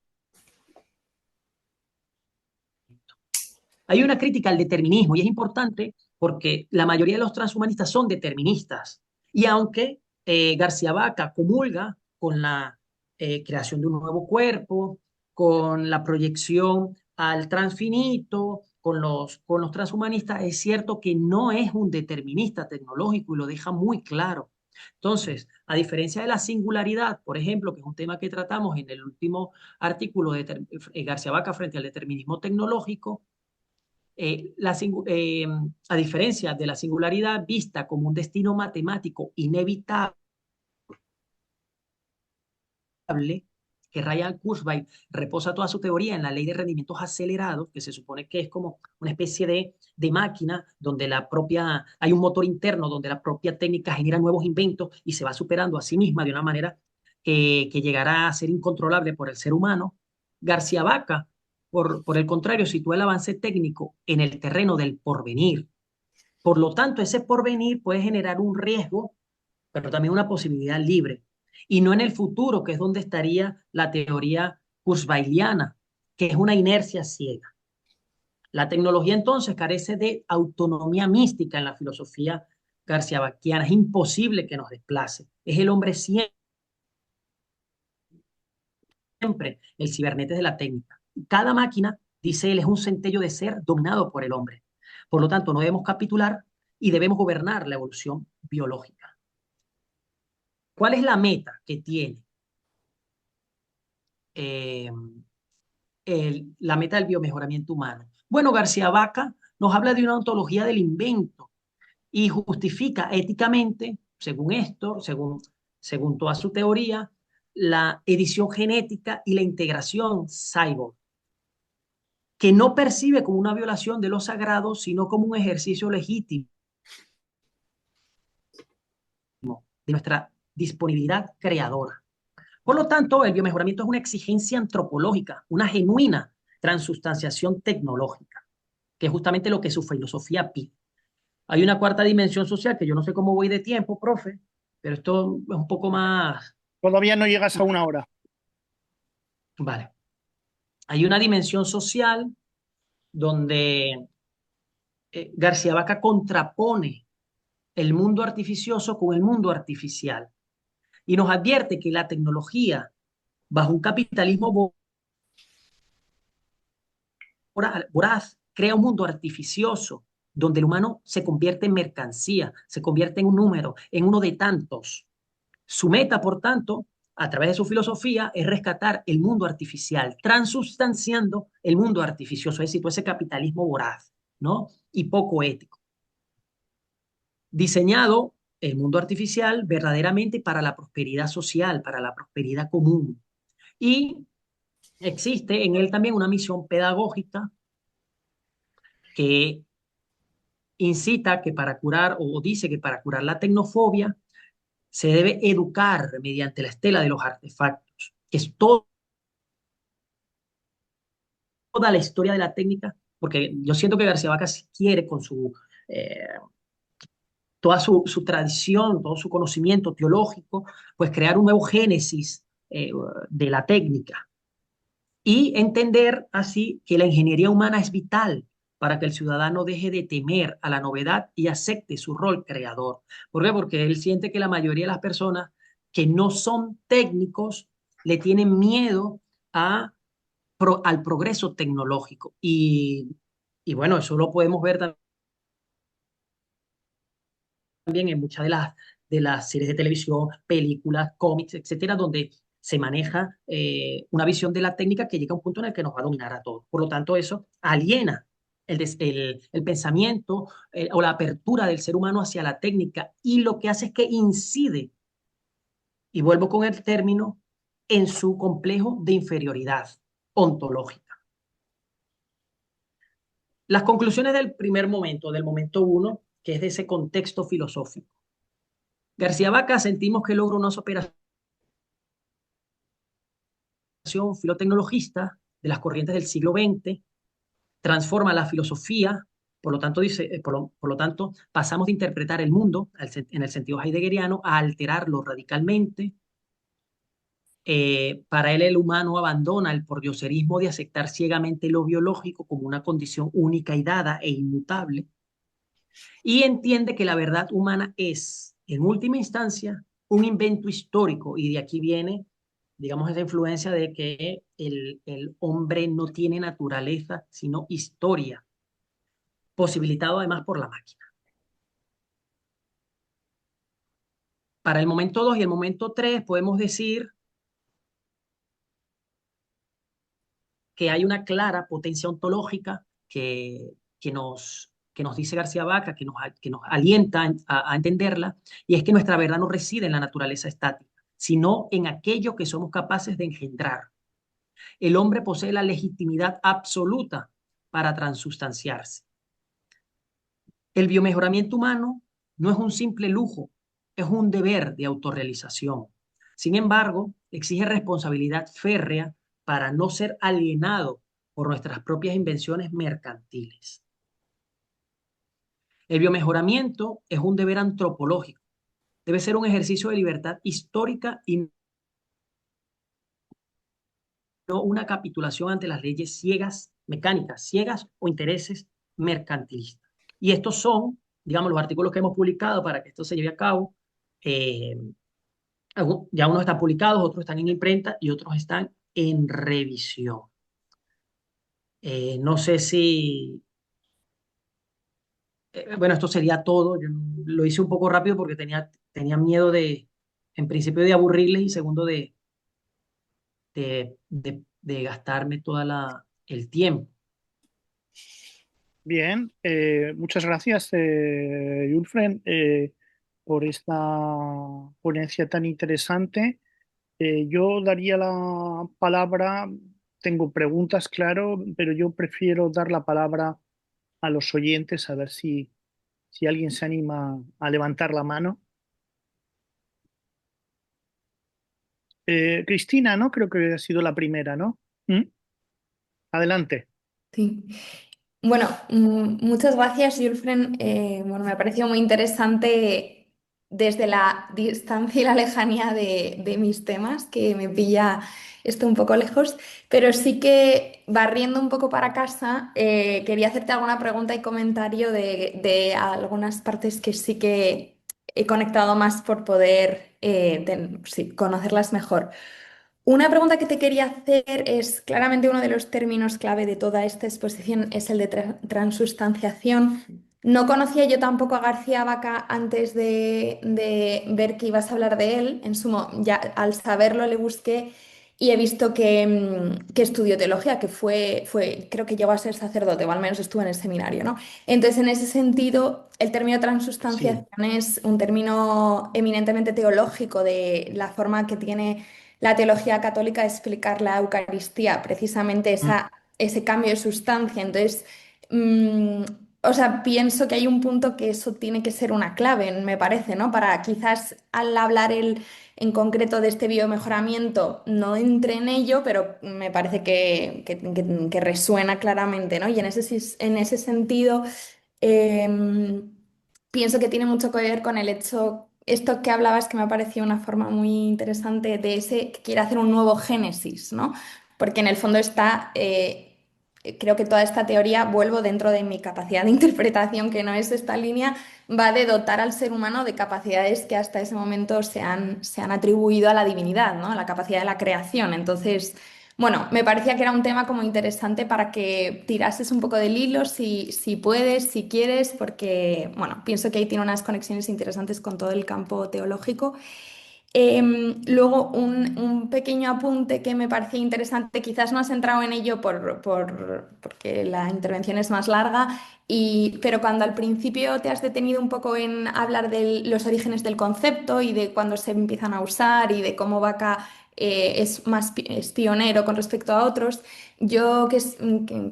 Hay una crítica al determinismo y es importante porque la mayoría de los transhumanistas son deterministas. Y aunque García Vaca comulga con la creación de un nuevo cuerpo, con la proyección al transfinito, con los transhumanistas, es cierto que no es un determinista tecnológico y lo deja muy claro. Entonces, a diferencia de la singularidad, por ejemplo, que es un tema que tratamos en el último artículo de García Vaca frente al determinismo tecnológico, a diferencia de la singularidad vista como un destino matemático inevitable, que Ryan Kurzweil reposa toda su teoría en la ley de rendimientos acelerados, que se supone que es como una especie de máquina donde hay un motor interno donde la propia técnica genera nuevos inventos y se va superando a sí misma de una manera que llegará a ser incontrolable por el ser humano. García Vaca, por el contrario, sitúa el avance técnico en el terreno del porvenir. Por lo tanto, ese porvenir puede generar un riesgo, pero también una posibilidad libre. Y no en el futuro, que es donde estaría la teoría kurzweiliana, que es una inercia ciega. La tecnología entonces carece de autonomía mística en la filosofía garciabaquiana. Es imposible que nos desplace. Es el hombre siempre el cibernetes de la técnica. Cada máquina, dice él, es un centello de ser dominado por el hombre. Por lo tanto, no debemos capitular y debemos gobernar la evolución biológica. ¿Cuál es la meta que tiene eh, la meta del biomejoramiento humano? Bueno, García Vaca nos habla de una ontología del invento y justifica éticamente, según esto, según toda su teoría, la edición genética y la integración cyborg, que no percibe como una violación de lo sagrado, sino como un ejercicio legítimo de nuestra disponibilidad creadora. Por lo tanto, el biomejoramiento es una exigencia antropológica, una genuina transustanciación tecnológica, que es justamente lo que su filosofía pide. Hay una cuarta dimensión social que yo no sé cómo voy de tiempo, profe, pero esto es un poco más... Todavía no llegas a una hora. Vale. Hay una dimensión social donde García Vaca contrapone el mundo artificioso con el mundo artificial y nos advierte que la tecnología, bajo un capitalismo voraz, crea un mundo artificioso donde el humano se convierte en mercancía, se convierte en un número, en uno de tantos. Su meta, por tanto, a través de su filosofía, es rescatar el mundo artificial, transustanciando el mundo artificioso, es decir, todo ese capitalismo voraz, ¿no? Y poco ético. Diseñado el mundo artificial verdaderamente para la prosperidad social, para la prosperidad común. Y existe en él también una misión pedagógica que incita que para curar, o dice que para curar la tecnofobia, se debe educar mediante la estela de los artefactos, que es toda la historia de la técnica, porque yo siento que García Vaca quiere con eh, toda su tradición, todo su conocimiento teológico, pues crear un nuevo génesis de la técnica y entender así que la ingeniería humana es vital para que el ciudadano deje de temer a la novedad y acepte su rol creador. ¿Por qué? Porque él siente que la mayoría de las personas que no son técnicos le tienen miedo al progreso tecnológico. Y bueno, eso lo podemos ver también en muchas de las series de televisión, películas, cómics, etcétera, donde se maneja una visión de la técnica que llega a un punto en el que nos va a dominar a todos. Por lo tanto, eso aliena el pensamiento o la apertura del ser humano hacia la técnica y lo que hace es que incide, y vuelvo con el término, en su complejo de inferioridad ontológica. Las conclusiones del primer momento, del momento uno, que es de ese contexto filosófico. García Vaca sentimos que logra una operación filotecnologista de las corrientes del siglo XX, transforma la filosofía, por lo tanto, por lo tanto pasamos de interpretar el mundo en el sentido heideggeriano a alterarlo radicalmente. Para él el humano abandona el pordioserismo de aceptar ciegamente lo biológico como una condición única y dada e inmutable, y entiende que la verdad humana es, en última instancia, un invento histórico, y de aquí viene, digamos, esa influencia de que el hombre no tiene naturaleza, sino historia, posibilitado además por la máquina. para el momento 2 y el momento 3 podemos decir que hay una clara potencia ontológica que nos dice García Vaca, que nos alienta a entenderla, y es que nuestra verdad no reside en la naturaleza estática, sino en aquello que somos capaces de engendrar. El hombre posee la legitimidad absoluta para transustanciarse. El biomejoramiento humano no es un simple lujo, es un deber de autorrealización. Sin embargo, exige responsabilidad férrea para no ser alienado por nuestras propias invenciones mercantiles. El biomejoramiento es un deber antropológico, debe ser un ejercicio de libertad histórica y no una capitulación ante las leyes ciegas, mecánicas, ciegas o intereses mercantilistas. Y estos son, digamos, los artículos que hemos publicado para que esto se lleve a cabo. Eh, ya unos están publicados, otros están en imprenta y otros están en revisión. No sé si, bueno, esto sería todo. Yo lo hice un poco rápido porque tenía miedo en principio, de aburrirles y segundo, de gastarme el tiempo. Bien, muchas gracias, Julfren, por esta ponencia tan interesante. Yo daría la palabra, tengo preguntas, claro, pero yo prefiero dar la palabra a los oyentes, a ver si alguien se anima a levantar la mano. Cristina, ¿no? Creo que ha sido la primera, ¿no? ¿Mm? Adelante. Sí. Bueno, muchas gracias, Julfren. Bueno, me ha parecido muy interesante desde la distancia y la lejanía de mis temas, que me pilla esto un poco lejos, pero sí que barriendo un poco para casa, quería hacerte alguna pregunta y comentario de algunas partes que sí que he conectado más por poder sí, conocerlas mejor. Una pregunta que te quería hacer es, claramente uno de los términos clave de toda esta exposición es el de transustanciación. No conocía yo tampoco a García Vaca antes de ver que ibas a hablar de él. Ya al saberlo le busqué y he visto que estudió teología, creo que llegó a ser sacerdote, o al menos estuvo en el seminario, ¿no? Entonces, en ese sentido, el término Sí. transustanciación es un término eminentemente teológico de la forma que tiene la teología católica de explicar la Eucaristía, precisamente ese cambio de sustancia. Entonces, mm, o sea, pienso que hay un punto que eso tiene que ser una clave, me parece, ¿no? Para quizás al hablar en concreto de este biomejoramiento no entre en ello, pero me parece que resuena claramente, ¿no? Y en ese sentido, em, pienso que tiene mucho que ver con el hecho, esto que hablabas que me ha parecido una forma muy interesante de ese que quiere hacer un nuevo génesis, ¿no? Porque en el fondo está, creo que toda esta teoría, vuelvo dentro de mi capacidad de interpretación, que no es esta línea, va de dotar al ser humano de capacidades que hasta ese momento se han atribuido a la divinidad, ¿no? A la capacidad de la creación. Entonces, bueno, me parecía que era un tema como interesante para que tirases un poco del hilo si puedes, si quieres, porque, bueno, pienso que ahí tiene unas conexiones interesantes con todo el campo teológico. Luego, un pequeño apunte que me parecía interesante, quizás no has entrado en ello porque la intervención es más larga, pero cuando al principio te has detenido un poco en hablar de los orígenes del concepto y de cuándo se empiezan a usar y de cómo Vaca es pionero con respecto a otros, yo que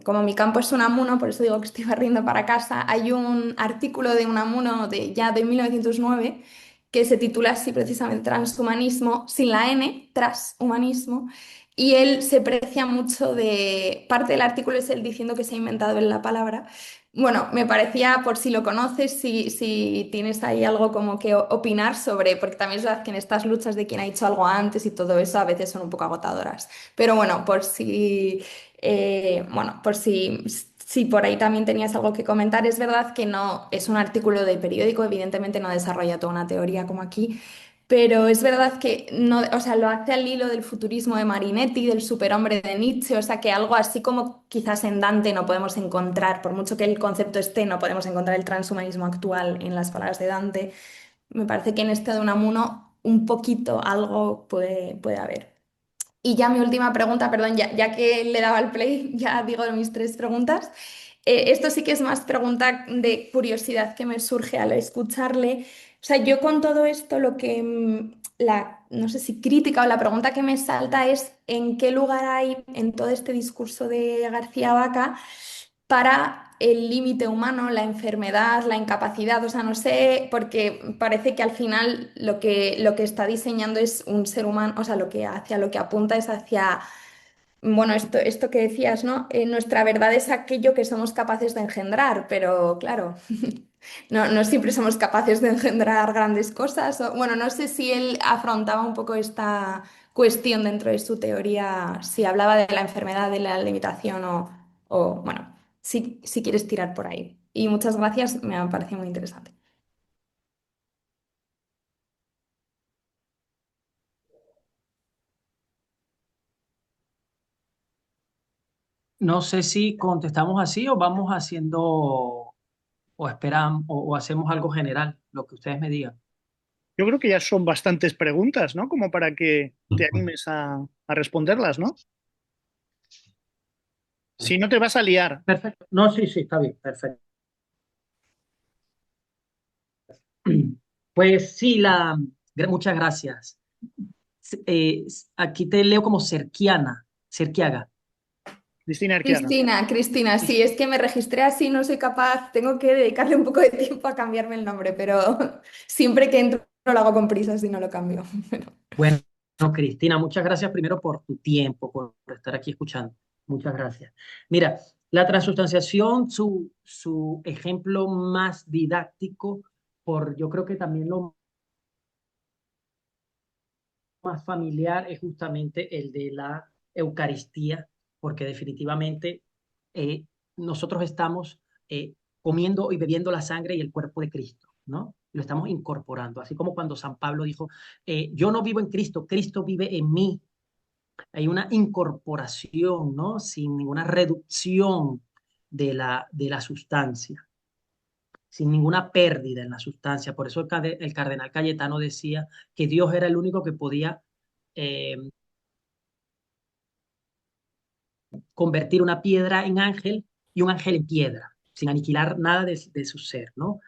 como mi campo es Unamuno, por eso digo que estoy barriendo para casa, hay un artículo de Unamuno ya de 1909 que se titula así precisamente Transhumanismo, sin la N, transhumanismo, y él se precia mucho parte del artículo es él diciendo que se ha inventado en la palabra. Bueno, me parecía, por si lo conoces, si tienes ahí algo como que opinar sobre, porque también es verdad que en estas luchas de quién ha dicho algo antes y todo eso a veces son un poco agotadoras. Pero bueno, si por ahí también tenías algo que comentar, es verdad que no es un artículo de periódico, evidentemente no desarrolla toda una teoría como aquí, pero es verdad que no, o sea, lo hace al hilo del futurismo de Marinetti, del superhombre de Nietzsche, o sea, que algo así como quizás en Dante no podemos encontrar, por mucho que el concepto esté, no podemos encontrar el transhumanismo actual en las palabras de Dante. Me parece que en este de Unamuno un poquito, algo puede haber. Y ya mi última pregunta, perdón, ya que le daba el play, ya digo mis tres preguntas. Esto sí que es más pregunta de curiosidad que me surge al escucharle. O sea, yo con todo esto lo que, no sé si crítica o la pregunta que me salta es en qué lugar hay en todo este discurso de García Vaca para el límite humano, la enfermedad, la incapacidad, o sea, no sé, porque parece que al final lo que está diseñando es un ser humano, o sea, hacia lo que apunta es hacia, bueno, esto que decías, ¿no? Nuestra verdad es aquello que somos capaces de engendrar, pero claro, no siempre somos capaces de engendrar grandes cosas. Bueno, no sé si él afrontaba un poco esta cuestión dentro de su teoría, si hablaba de la enfermedad, de la limitación bueno, si quieres tirar por ahí. Y muchas gracias, me ha parecido muy interesante. No sé si contestamos así o vamos haciendo o esperamos o hacemos algo general, lo que ustedes me digan. Yo creo que ya son bastantes preguntas, ¿no? Como para que te animes a responderlas, ¿no? Si no te vas a liar. Perfecto. No, sí, sí, está bien, perfecto. Pues sí, muchas gracias. Aquí te leo como Cerquiana, Cerquiaga. Cristina Arquiaga. Cristina, sí, es que me registré así, no soy capaz, tengo que dedicarle un poco de tiempo a cambiarme el nombre, pero siempre que entro lo hago con prisa si no lo cambio. Bueno, Cristina, muchas gracias primero por tu tiempo, por estar aquí escuchando. Muchas gracias. Mira, la transustanciación, su ejemplo más didáctico, yo creo que también lo más familiar es justamente el de la Eucaristía, porque definitivamente eh, nosotros estamos comiendo y bebiendo la sangre y el cuerpo de Cristo, ¿no? Lo estamos incorporando, así como cuando San Pablo dijo, yo no vivo en Cristo, Cristo vive en mí. Hay una incorporación, ¿no? Sin ninguna reducción de la sustancia, sin ninguna pérdida en la sustancia. Por eso el cardenal Cayetano decía que Dios era el único que podía eh, convertir una piedra en ángel y un ángel en piedra, sin aniquilar nada de su ser, ¿no?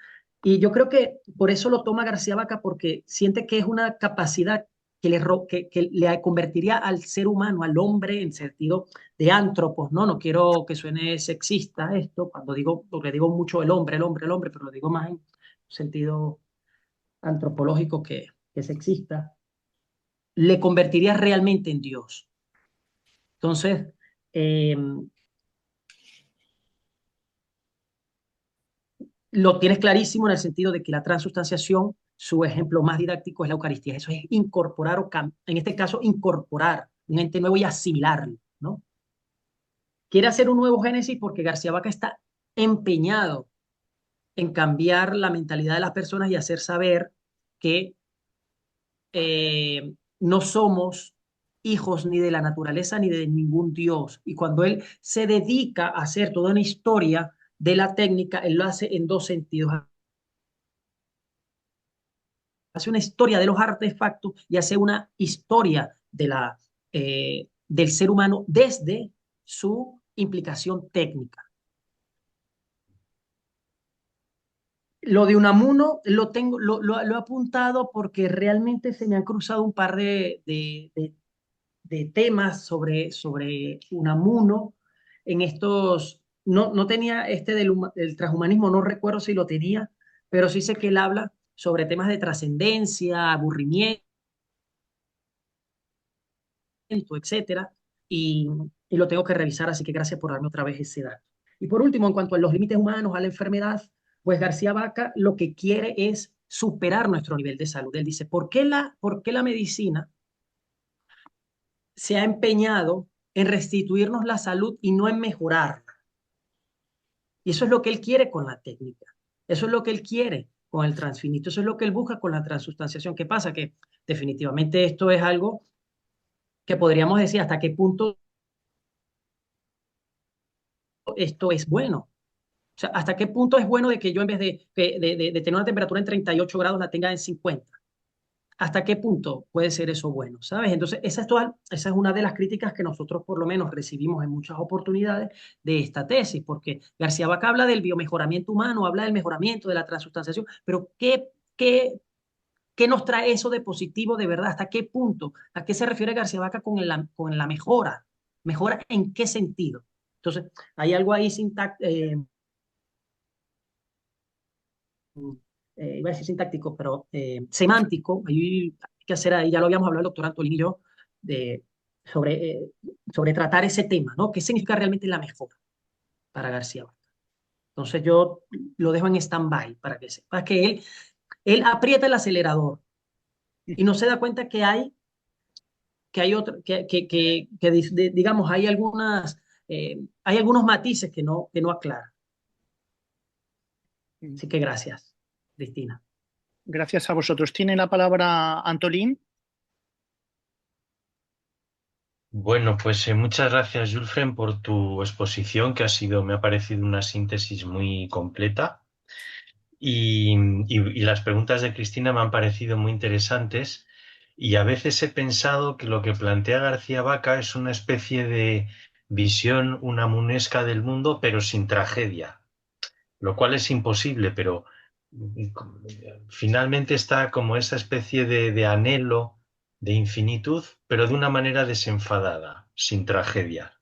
Y yo creo que por eso lo toma García Vaca, porque siente que es una capacidad que le convertiría al ser humano, al hombre, en sentido de ántropos, ¿no? No quiero que suene sexista esto, cuando digo, porque digo mucho el hombre, pero lo digo más en sentido antropológico que sexista, le convertiría realmente en Dios. Entonces, eh, lo tienes clarísimo en el sentido de que la transustanciación, su ejemplo más didáctico es la Eucaristía. Eso es incorporar, en este caso, incorporar un ente nuevo y asimilarlo, ¿no? Quiere hacer un nuevo Génesis porque García Vaca está empeñado en cambiar la mentalidad de las personas y hacer saber que no somos hijos ni de la naturaleza ni de ningún Dios. Y cuando él se dedica a hacer toda una historia de la técnica, él lo hace en dos sentidos. Hace una historia de los artefactos y hace una historia del ser humano desde su implicación técnica. Lo de Unamuno lo he apuntado porque realmente se me han cruzado un par de temas sobre Unamuno en estos. No tenía del transhumanismo, no recuerdo si lo tenía, pero sí sé que él habla sobre temas de trascendencia, aburrimiento, etcétera, y lo tengo que revisar, así que gracias por darme otra vez ese dato. Y por último, en cuanto a los límites humanos, a la enfermedad, pues García Vaca lo que quiere es superar nuestro nivel de salud. Él dice, ¿por qué la medicina se ha empeñado en restituirnos la salud y no en mejorarla? Y eso es lo que él quiere con la técnica. Eso es lo que él quiere con el transfinito. Eso es lo que él busca con la transustanciación. ¿Qué pasa? Que definitivamente esto es algo que podríamos decir hasta qué punto esto es bueno. O sea, ¿hasta qué punto es bueno de que yo en vez de tener una temperatura en 38 grados la tenga en 50? ¿hasta qué punto puede ser eso bueno? ¿Sabes? Entonces, esa es una de las críticas que nosotros por lo menos recibimos en muchas oportunidades de esta tesis, porque García Vaca habla del biomejoramiento humano, habla del mejoramiento, de la transustanciación, pero ¿qué nos trae eso de positivo de verdad? ¿Hasta qué punto? ¿A qué se refiere García Vaca con la mejora? ¿Mejora en qué sentido? Entonces, hay algo ahí iba a decir sintáctico, pero semántico, hay que hacer ahí, ya lo habíamos hablado el doctor Antolín y yo, de, sobre, eh, sobre tratar ese tema, ¿no? ¿Qué significa realmente la mejora para García Vaca? Entonces yo lo dejo en stand-by para que sepa que él aprieta el acelerador y no se da cuenta que digamos, hay algunos matices que no aclara. Así que gracias, Cristina. Gracias a vosotros. Tiene la palabra Antolín. Bueno, pues muchas gracias, Julfren, por tu exposición, que me ha parecido una síntesis muy completa. Y las preguntas de Cristina me han parecido muy interesantes. Y a veces he pensado que lo que plantea García Vaca es una especie de visión unamunesca del mundo, pero sin tragedia, lo cual es imposible, pero mm, finalmente está como esa especie de anhelo de infinitud, pero de una manera desenfadada, sin tragedia.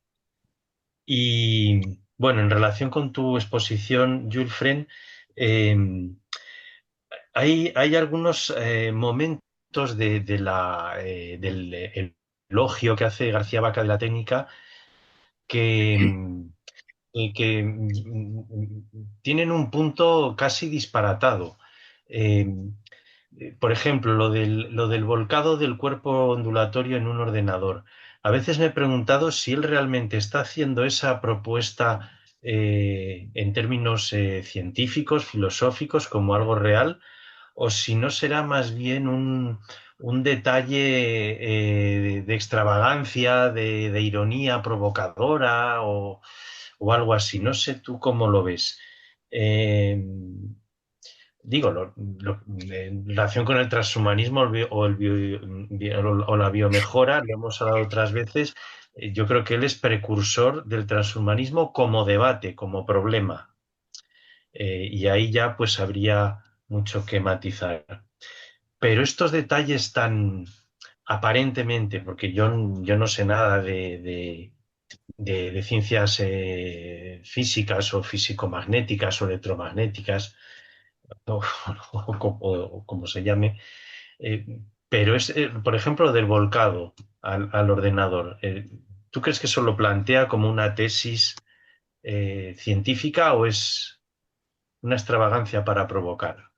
Y bueno, en relación con tu exposición, Julfren, eh, hay algunos momentos del elogio que hace García Vaca de la técnica que, tienen un punto casi disparatado. Eh, por ejemplo, lo del volcado del cuerpo ondulatorio en un ordenador. A veces me he preguntado si él realmente está haciendo esa propuesta en términos científicos, filosóficos, como algo real, o si no será más bien un detalle de extravagancia, de ironía provocadora o algo así. No sé tú cómo lo ves. Eh, Digo, en relación con el transhumanismo o la biomejora, lo hemos hablado otras veces, yo creo que él es precursor del transhumanismo como debate, como problema. Y ahí ya pues habría mucho que matizar. Pero estos detalles tan aparentemente, porque yo no sé nada de ciencias físicas o físico-magnéticas o electromagnéticas, o, o como se llame, pero es, por ejemplo, del volcado al ordenador. ¿Tú crees que eso lo plantea como una tesis científica o es una extravagancia para provocar?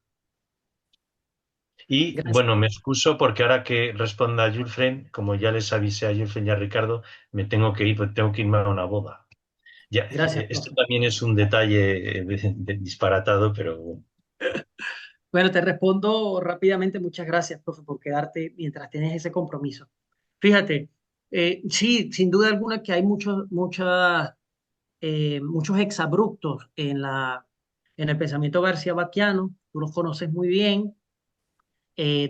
Y Gracias. bueno, me excuso porque ahora que responda a Julfren, como ya les avisé a Julfren y a Ricardo, me tengo que ir, porque tengo que irme a una boda. Ya, Gracias, esto profe. también es un detalle disparatado, pero bueno. Bueno, te respondo rápidamente. Muchas gracias, profe, por quedarte mientras tienes ese compromiso. Fíjate, sí, sin duda alguna que hay muchos exabruptos en el pensamiento garcía-vaquiano. Tú los conoces muy bien,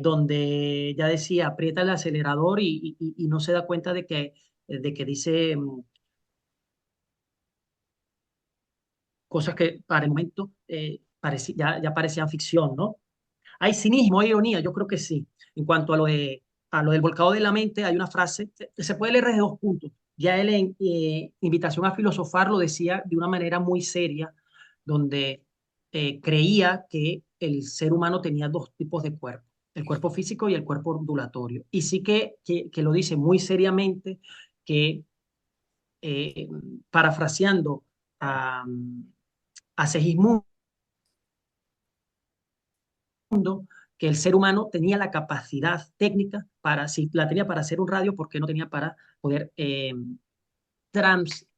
donde ya decía, aprieta el acelerador y no se da cuenta de que dice cosas que para el momento ya parecían ficción, ¿no? ¿Hay cinismo, hay ironía? Yo creo que sí. En cuanto a lo del volcado de la mente, hay una frase, se puede leer desde dos puntos. Ya él en Invitación a Filosofar lo decía de una manera muy seria, donde creía que el ser humano tenía dos tipos de cuerpo, el cuerpo físico y el cuerpo ondulatorio. Y sí que lo dice muy seriamente, que eh, parafraseando a Segismundo, que el ser humano tenía la capacidad técnica si la tenía para hacer un radio, ¿por qué no tenía para poder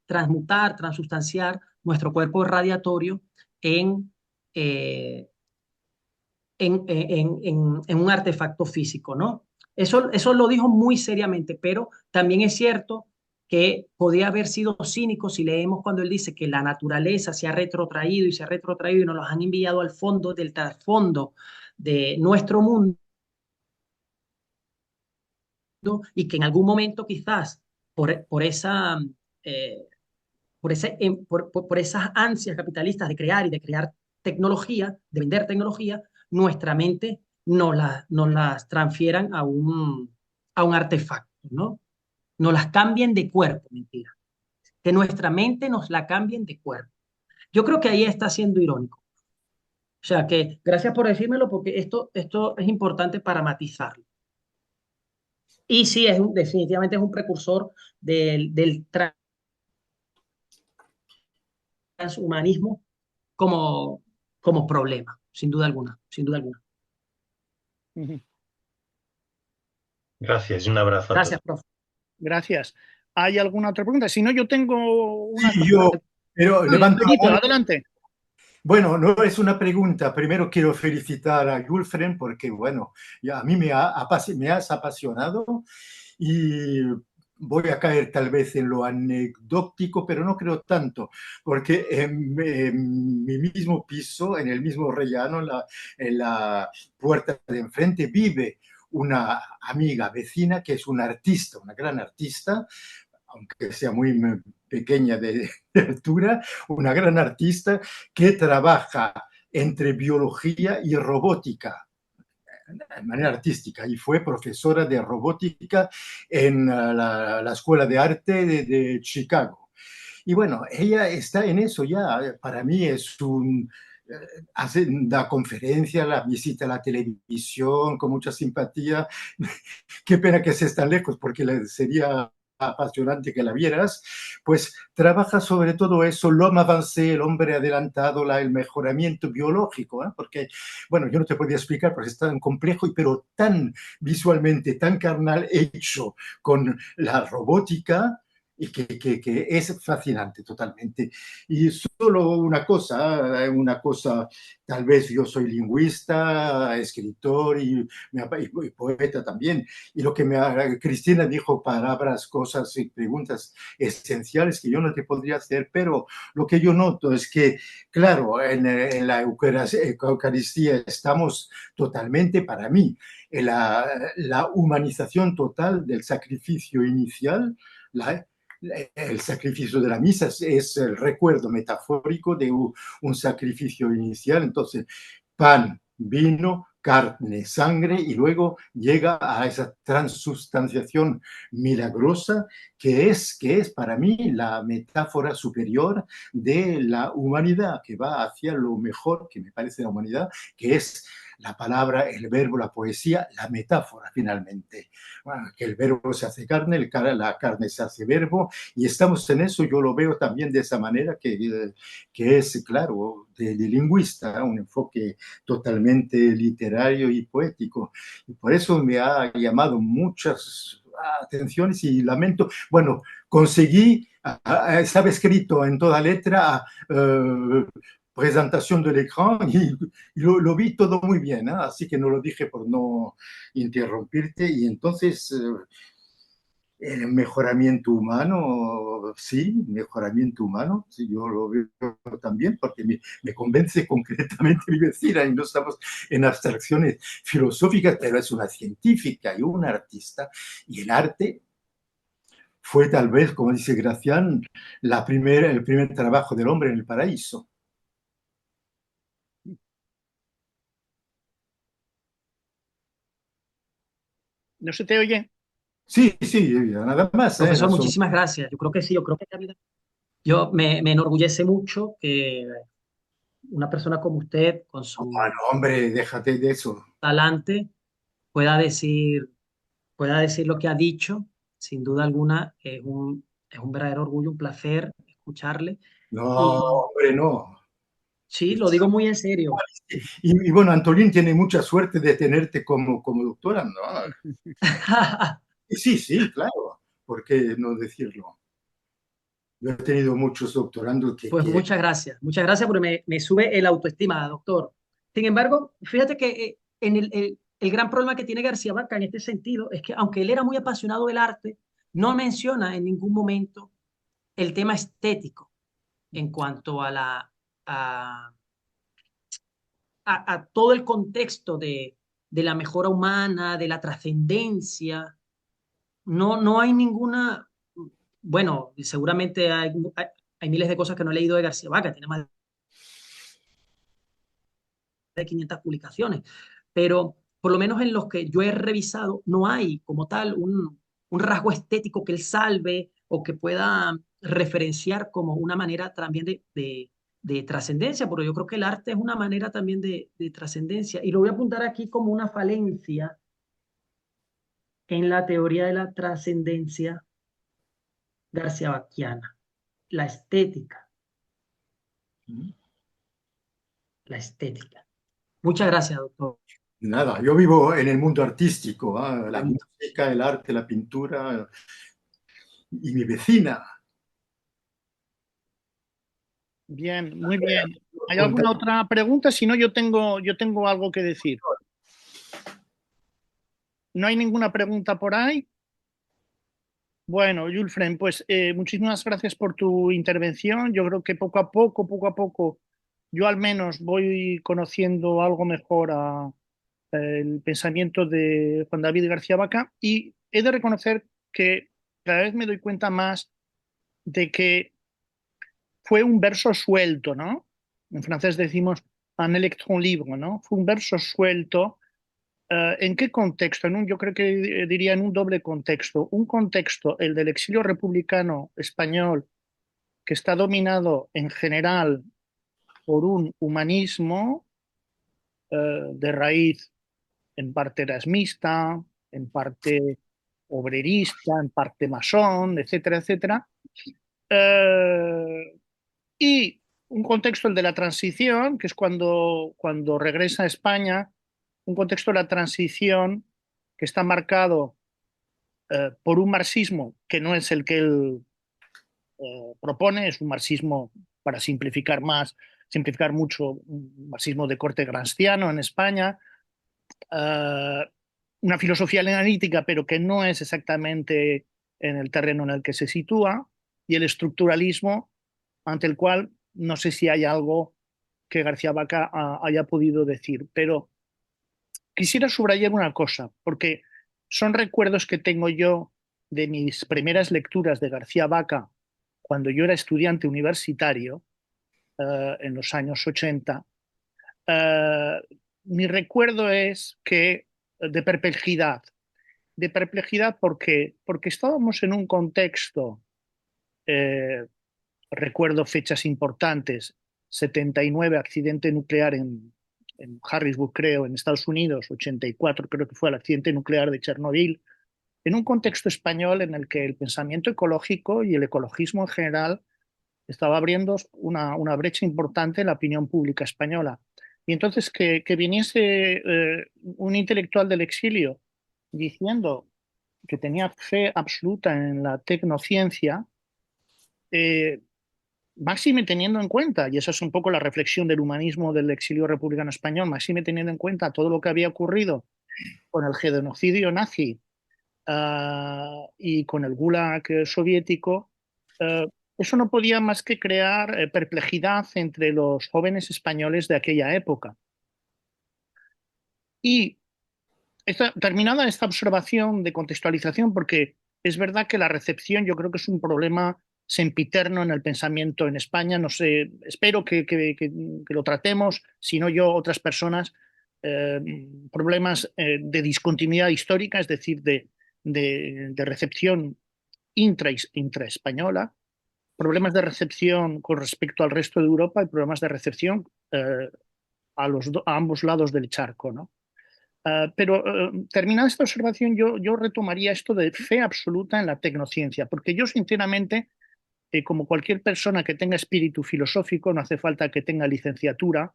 transmutar, transustanciar nuestro cuerpo radiatorio en, eh, en un artefacto físico, ¿no? Eso lo dijo muy seriamente, pero también es cierto que podía haber sido cínico si leemos cuando él dice que la naturaleza se ha retrotraído y se ha retrotraído y nos los han enviado al fondo del trasfondo de nuestro mundo y que en algún momento quizás por esa, eh, por esas ansias capitalistas de crear tecnología, de vender tecnología, nuestra mente nos las transfieran a un artefacto, ¿no? Nos las cambien de cuerpo, mentira. Que nuestra mente nos la cambien de cuerpo. Yo creo que ahí está siendo irónico. O sea que gracias por decírmelo porque esto es importante para matizarlo. Y sí, definitivamente es un precursor del transhumanismo como, como problema, sin duda alguna, sin duda alguna. Ujú. Gracias y un abrazo a Gracias, todos. profe. Gracias. ¿Hay alguna otra pregunta? Si no, yo tengo una Sí, cosa. pero Sí, levanto la Benito, mano. adelante. Bueno, no es una pregunta. Primero quiero felicitar a Julfren porque, bueno, ya a mí me has apasionado y voy a caer tal vez en lo anecdótico, pero no creo tanto, porque en mi mismo piso, en el mismo rellano, en la puerta de enfrente, vive una amiga vecina que es una artista, una gran artista, aunque sea muy pequeña de altura, una gran artista que trabaja entre biología y robótica de manera artística y fue profesora de robótica en la Escuela de Arte de Chicago. Y bueno, ella está en eso ya. Para mí es da conferencia, la visita a la televisión con mucha simpatía. Qué pena que estés tan lejos porque sería apasionante que la vieras, pues trabaja sobre todo eso, l'homme avancé, el hombre adelantado, el mejoramiento biológico, ¿eh? Porque, bueno, yo no te podía explicar porque es tan complejo, pero tan visualmente, tan carnal, hecho con la robótica, y que es fascinante totalmente. Y solo una cosa, tal vez yo soy lingüista, escritor y poeta también, y lo que Cristina dijo, palabras, cosas y preguntas esenciales que yo no te podría hacer, pero lo que yo noto es que, claro, en la Eucaristía estamos totalmente, para mí, en la humanización total del sacrificio inicial, el sacrificio de la misa es el recuerdo metafórico de un sacrificio inicial. Entonces, pan, vino, carne, sangre, y luego llega a esa transubstanciación milagrosa que es para mí la metáfora superior de la humanidad, que va hacia lo mejor que me parece la humanidad, que es la palabra, el verbo, la poesía, la metáfora finalmente. Bueno, que el verbo se hace carne, la carne se hace verbo, y estamos en eso. Yo lo veo también de esa manera que es, claro, de lingüista, un enfoque totalmente literario y poético. Y por eso me ha llamado muchas atenciones y lamento. Bueno, conseguí, estaba escrito en toda letra, presentación del ecrán y lo vi todo muy bien, ¿eh? Así que no lo dije por no interrumpirte y entonces el mejoramiento humano, sí, mejoramiento humano, sí, yo lo veo también porque me convence concretamente mi vecina y no estamos en abstracciones filosóficas, pero es una científica y una artista y el arte fue tal vez, como dice Gracián, el primer trabajo del hombre en el paraíso. ¿No se te oye? Sí, sí, nada más, Profesor, era solo... muchísimas gracias. Yo creo que sí, yo creo que me enorgullece mucho que una persona como usted, con su Bueno, hombre, déjate de eso. talante, pueda decir, pueda decir lo que ha dicho. Sin duda alguna, es un verdadero orgullo, un placer escucharle. No, Y hombre, no. sí, lo digo muy en serio. Y bueno, Antolín tiene mucha suerte de tenerte como doctora, ¿no? Y sí, sí, claro, ¿por qué no decirlo? Yo he tenido muchos doctorandos Pues muchas gracias porque me sube el autoestima, doctor. Sin embargo, fíjate que el gran problema que tiene García Barca en este sentido es que aunque él era muy apasionado del arte, no menciona en ningún momento el tema estético en cuanto a, a todo el contexto de la mejora humana, de la trascendencia. no hay ninguna, bueno, seguramente hay miles de cosas que no he leído de García Vaca, tiene más de 500 publicaciones, pero por lo menos en los que yo he revisado, no hay como tal un rasgo estético que él salve o que pueda referenciar como una manera también de trascendencia, porque yo creo que el arte es una manera también de trascendencia. Y lo voy a apuntar aquí como una falencia en la teoría de la trascendencia garciabaquiana, la estética, la estética. Muchas gracias, doctor. Nada, yo vivo en el mundo artístico, la música, el arte, la pintura y mi vecina. Bien, muy bien. ¿Hay Contar- alguna otra pregunta? Si no, yo tengo algo que decir. ¿No hay ninguna pregunta por ahí? Bueno, Julfren, pues muchísimas gracias por tu intervención. Yo creo que poco a poco, yo al menos voy conociendo algo mejor el pensamiento de Juan David García Vaca y he de reconocer que cada vez me doy cuenta más de que fue un verso suelto, ¿no? En francés decimos un électron libre, ¿no? Fue un verso suelto. ¿En qué contexto? Yo creo que diría en un doble contexto. Un contexto, el del exilio republicano español, que está dominado en general por un humanismo de raíz en parte erasmista, en parte obrerista, en parte masón, etcétera, etcétera. Eh, y un contexto, el de la transición, que es cuando regresa a España, un contexto de la transición que está marcado por un marxismo que no es el que él propone, es un marxismo, para simplificar mucho, un marxismo de corte gramsciano en España, uh, una filosofía analítica, pero que no es exactamente en el terreno en el que se sitúa, y el estructuralismo, ante el cual no sé si hay algo que García Vaca haya podido decir, pero quisiera subrayar una cosa, porque son recuerdos que tengo yo de mis primeras lecturas de García Vaca cuando yo era estudiante universitario, en los años 80. eh, Mi recuerdo es que de perplejidad porque estábamos en un contexto, eh, recuerdo fechas importantes, 79, accidente nuclear en Harrisburg, creo, en Estados Unidos, 84 creo que fue el accidente nuclear de Chernobyl, en un contexto español en el que el pensamiento ecológico y el ecologismo en general estaba abriendo una brecha importante en la opinión pública española. Y entonces que viniese un intelectual del exilio diciendo que tenía fe absoluta en la tecnociencia, eh, máxime teniendo en cuenta, y esa es un poco la reflexión del humanismo del exilio republicano español, máxime teniendo en cuenta todo lo que había ocurrido con el genocidio nazi y con el Gulag soviético, uh, eso no podía más que crear perplejidad entre los jóvenes españoles de aquella época. Y terminada esta observación de contextualización, porque es verdad que la recepción yo creo que es un problema sempiterno en el pensamiento en España, no sé, espero que lo tratemos, si no yo, otras personas, eh, problemas de discontinuidad histórica, es decir, de recepción intraespañola, problemas de recepción con respecto al resto de Europa y problemas de recepción a ambos lados del charco, ¿no? Pero terminada esta observación, yo retomaría esto de fe absoluta en la tecnociencia, porque yo sinceramente, como cualquier persona que tenga espíritu filosófico, no hace falta que tenga licenciatura,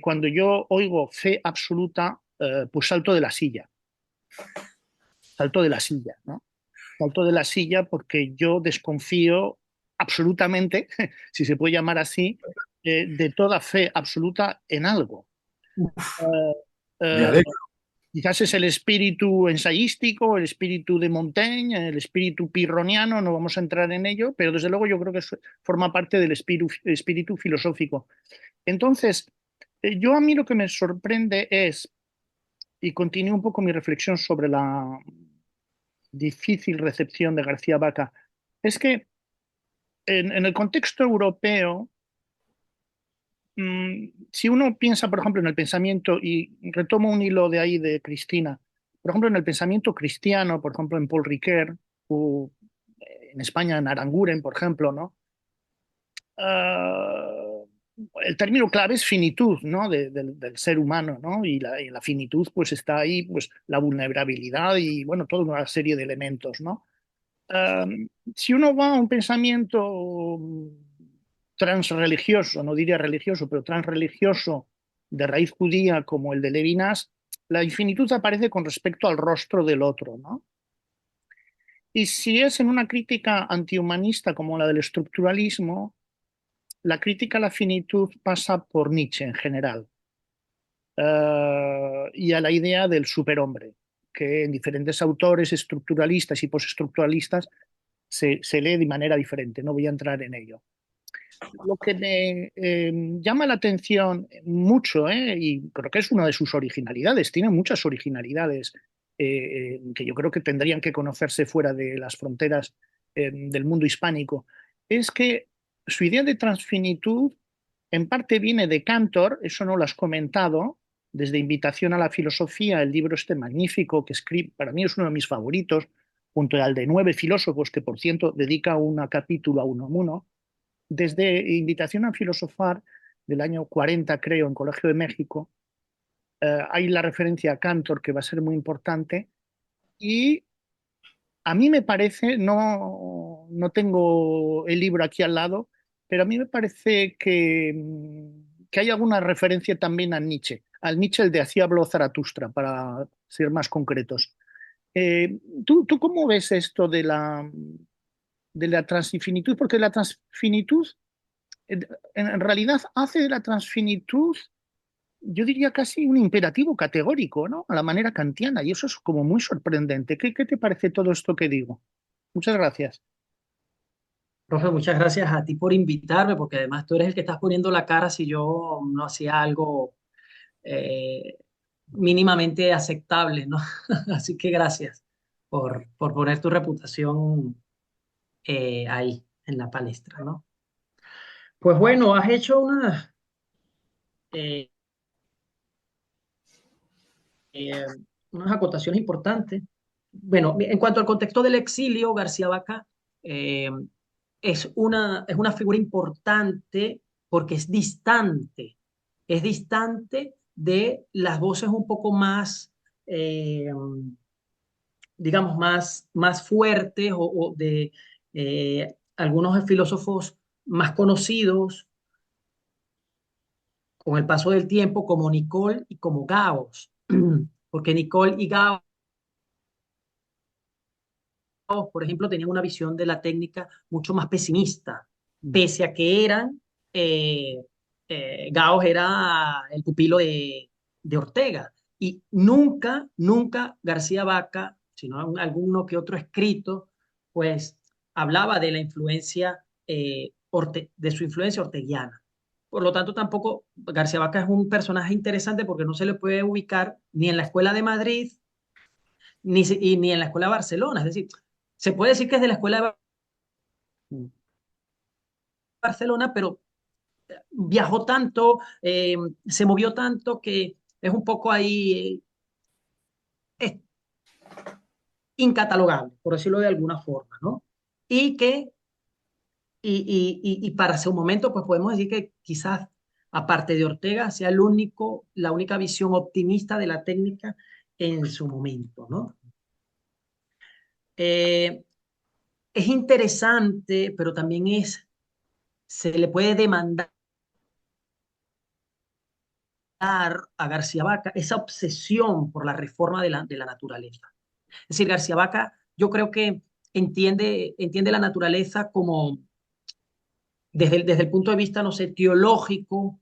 cuando yo oigo fe absoluta, pues salto de la silla, ¿no? Salto de la silla porque yo desconfío absolutamente, si se puede llamar así, de toda fe absoluta en algo. Eh, Me eh, alegro. Quizás es el espíritu ensayístico, el espíritu de Montaigne, el espíritu pirroniano, no vamos a entrar en ello, pero desde luego yo creo que forma parte del espíritu filosófico. Entonces, yo a mí lo que me sorprende es, y continúo un poco mi reflexión sobre difícil recepción de García Vaca es que en el contexto europeo, si uno piensa, por ejemplo, en el pensamiento, y retomo un hilo de ahí de Cristina, por ejemplo, en el pensamiento cristiano, por ejemplo, en Paul Ricoeur, o en España, en Aranguren, por ejemplo, ¿no? Ah, el término clave es finitud, ¿no? Del ser humano, ¿no? Y la finitud, pues está ahí, pues la vulnerabilidad y, bueno, toda una serie de elementos, ¿no? Ah, si uno va a un pensamiento transreligioso, no diría religioso, pero transreligioso de raíz judía como el de Levinas, la infinitud aparece con respecto al rostro del otro, ¿no? Y si es en una crítica antihumanista como la del estructuralismo, la crítica a la finitud pasa por Nietzsche en general, y a la idea del superhombre, que en diferentes autores estructuralistas y postestructuralistas se lee de manera diferente. No voy a entrar en ello. Lo que me llama la atención mucho, y creo que es una de sus originalidades, tiene muchas originalidades que yo creo que tendrían que conocerse fuera de las fronteras del mundo hispánico, es que su idea de transfinitud en parte viene de Cantor, eso no lo has comentado, desde Invitación a la Filosofía, el libro este magnífico que escribe, para mí es uno de mis favoritos, junto al de Nueve Filósofos, que por cierto dedica un capítulo a Unamuno, desde Invitación a Filosofar del año 40, creo, en Colegio de México, hay la referencia a Cantor, que va a ser muy importante, y a mí me parece, no tengo el libro aquí al lado, pero a mí me parece que hay alguna referencia también a Nietzsche, al Nietzsche el de Así habló Zaratustra, para ser más concretos. ¿Tú cómo ves esto de la transfinitud? Porque la transfinitud en realidad hace de la transfinitud, yo diría casi un imperativo categórico, ¿no? A la manera kantiana, y eso es como muy sorprendente. ¿Qué te parece todo esto que digo? Muchas gracias. Profe, muchas gracias a ti por invitarme, porque además tú eres el que estás poniendo la cara si yo no hacía algo eh, mínimamente aceptable, ¿no? Así que gracias por poner tu reputación ahí en la palestra, ¿no? Pues bueno, has hecho eh, eh, unas acotaciones importantes. Bueno, en cuanto al contexto del exilio, García Vaca eh, es una figura importante porque es distante de las voces un poco más, digamos, más fuertes o de algunos filósofos más conocidos con el paso del tiempo, como Nicole y como Gauss, porque Nicole y Gauss, por ejemplo, tenían una visión de la técnica mucho más pesimista, pese a que eh, Gauss era el pupilo de Ortega. Y nunca García Vaca, sino alguno que otro escrito, pues hablaba de la influencia, de su influencia orteguiana. Por lo tanto, tampoco García Vaca es un personaje interesante porque no se le puede ubicar ni en la Escuela de Madrid ni en la Escuela de Barcelona. Es decir, se puede decir que es de la Escuela de Barcelona, pero viajó tanto, se movió tanto que es un poco ahí incatalogable, por decirlo de alguna forma, ¿no? Y que, y para su momento, pues podemos decir que quizás, aparte de Ortega, sea la única visión optimista de la técnica en su momento, ¿no? Eh, es interesante, pero también se le puede demandar a García Vaca esa obsesión por la reforma de la naturaleza. Es decir, García Vaca, yo creo que entiende la naturaleza como desde el punto de vista, no sé, teológico,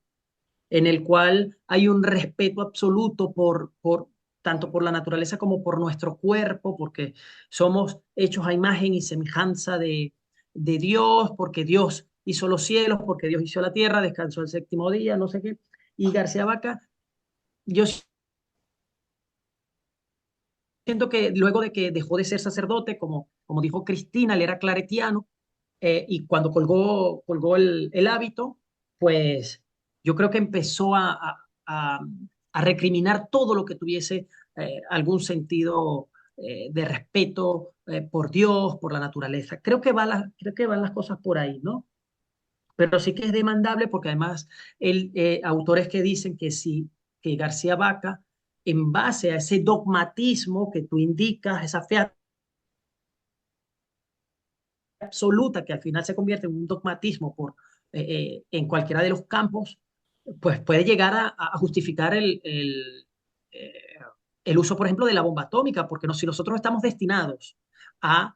en el cual hay un respeto absoluto tanto por la naturaleza como por nuestro cuerpo, porque somos hechos a imagen y semejanza de Dios, porque Dios hizo los cielos, porque Dios hizo la tierra, descansó el séptimo día, no sé qué. Y García Vaca, yo siento que luego de que dejó de ser sacerdote, como dijo Cristina, él era claretiano, y cuando colgó el hábito, pues yo creo que empezó a recriminar todo lo que tuviese algún sentido de respeto por Dios, por la naturaleza. Creo que van las cosas por ahí, ¿no? Pero sí que es demandable porque además autores que dicen que sí, que García Vaca, en base a ese dogmatismo que tú indicas, esa fe absoluta que al final se convierte en un dogmatismo en cualquiera de los campos, pues puede llegar a justificar eh, el uso, por ejemplo, de la bomba atómica, porque si nosotros estamos destinados a,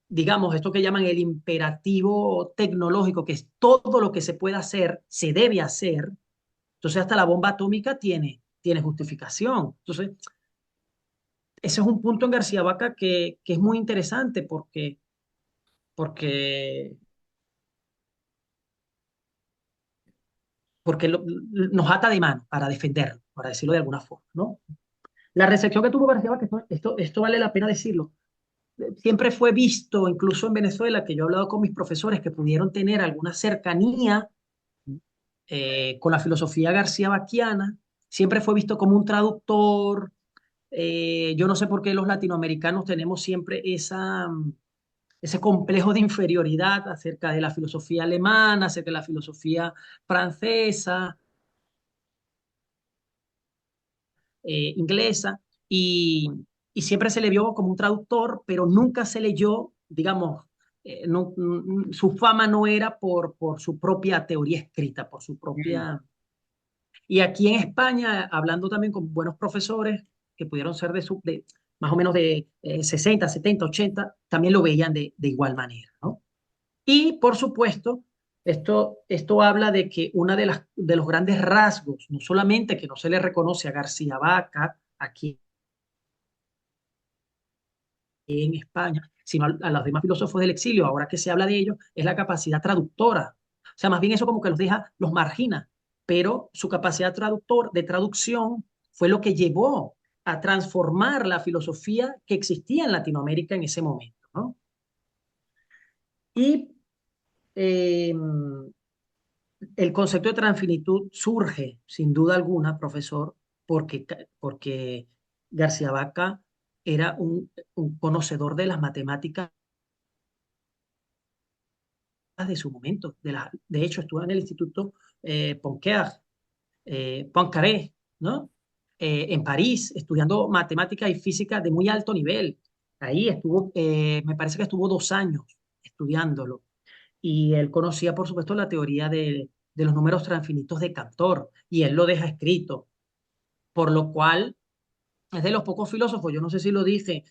digamos, esto que llaman el imperativo tecnológico, que es todo lo que se puede hacer, se debe hacer, entonces hasta la bomba atómica tiene justificación. Entonces, ese es un punto en García Vaca que es muy interesante porque porque nos ata de mano para defenderlo, para decirlo de alguna forma, ¿no? La recepción que tuvo García Márquez, esto vale la pena decirlo, siempre fue visto, incluso en Venezuela, que yo he hablado con mis profesores que pudieron tener alguna cercanía con la filosofía garcía vaquiana, siempre fue visto como un traductor. Yo no sé por qué los latinoamericanos tenemos siempre ese complejo de inferioridad acerca de la filosofía alemana, acerca de la filosofía francesa, inglesa, y, y, siempre se le vio como un traductor, pero nunca se leyó, digamos, su fama no era por su propia teoría escrita, por su propia... Y aquí en España, hablando también con buenos profesores que pudieron ser de más o menos de 60, 70, 80, también lo veían de igual manera, ¿no? Y por supuesto, esto habla de que uno de los grandes rasgos, no solamente que no se le reconoce a García Vaca aquí en España, sino a los demás filósofos del exilio, ahora que se habla de ellos, es la capacidad traductora. O sea, más bien eso como que los margina, pero su capacidad de traducción fue lo que llevó a transformar la filosofía que existía en Latinoamérica en ese momento, ¿no? Y eh, el concepto de transfinitud surge, sin duda alguna, profesor, porque García Vaca era un conocedor de las matemáticas de su momento. De hecho, estuvo en el Instituto Poincaré, ¿no? En París, estudiando matemática y física de muy alto nivel. Ahí estuvo, me parece que estuvo 2 años estudiándolo. Y él conocía, por supuesto, la teoría de los números transfinitos de Cantor, y él lo deja escrito, por lo cual es de los pocos filósofos, yo no sé si lo dije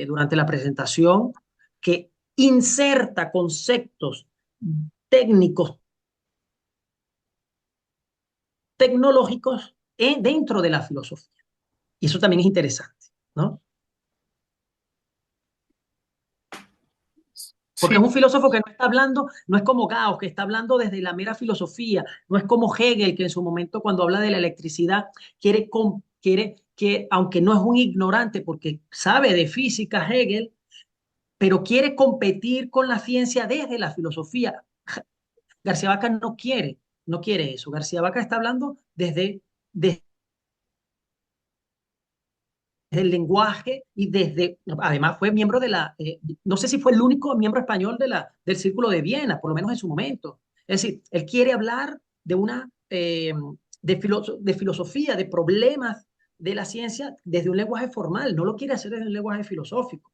durante la presentación, que inserta conceptos técnicos, tecnológicos dentro de la filosofía. Y eso también es interesante, ¿no? Porque Sí, es un filósofo que no está hablando, no es como Gauss, que está hablando desde la mera filosofía, no es como Hegel, que en su momento cuando habla de la electricidad quiere que, aunque no es un ignorante porque sabe de física Hegel, pero quiere competir con la ciencia desde la filosofía. García Vaca no quiere eso. García Vaca está hablando desde el lenguaje y además fue miembro no sé si fue el único miembro español del Círculo de Viena, por lo menos en su momento. Es decir, él quiere hablar de filosofía, de problemas de la ciencia desde un lenguaje formal, no lo quiere hacer desde un lenguaje filosófico.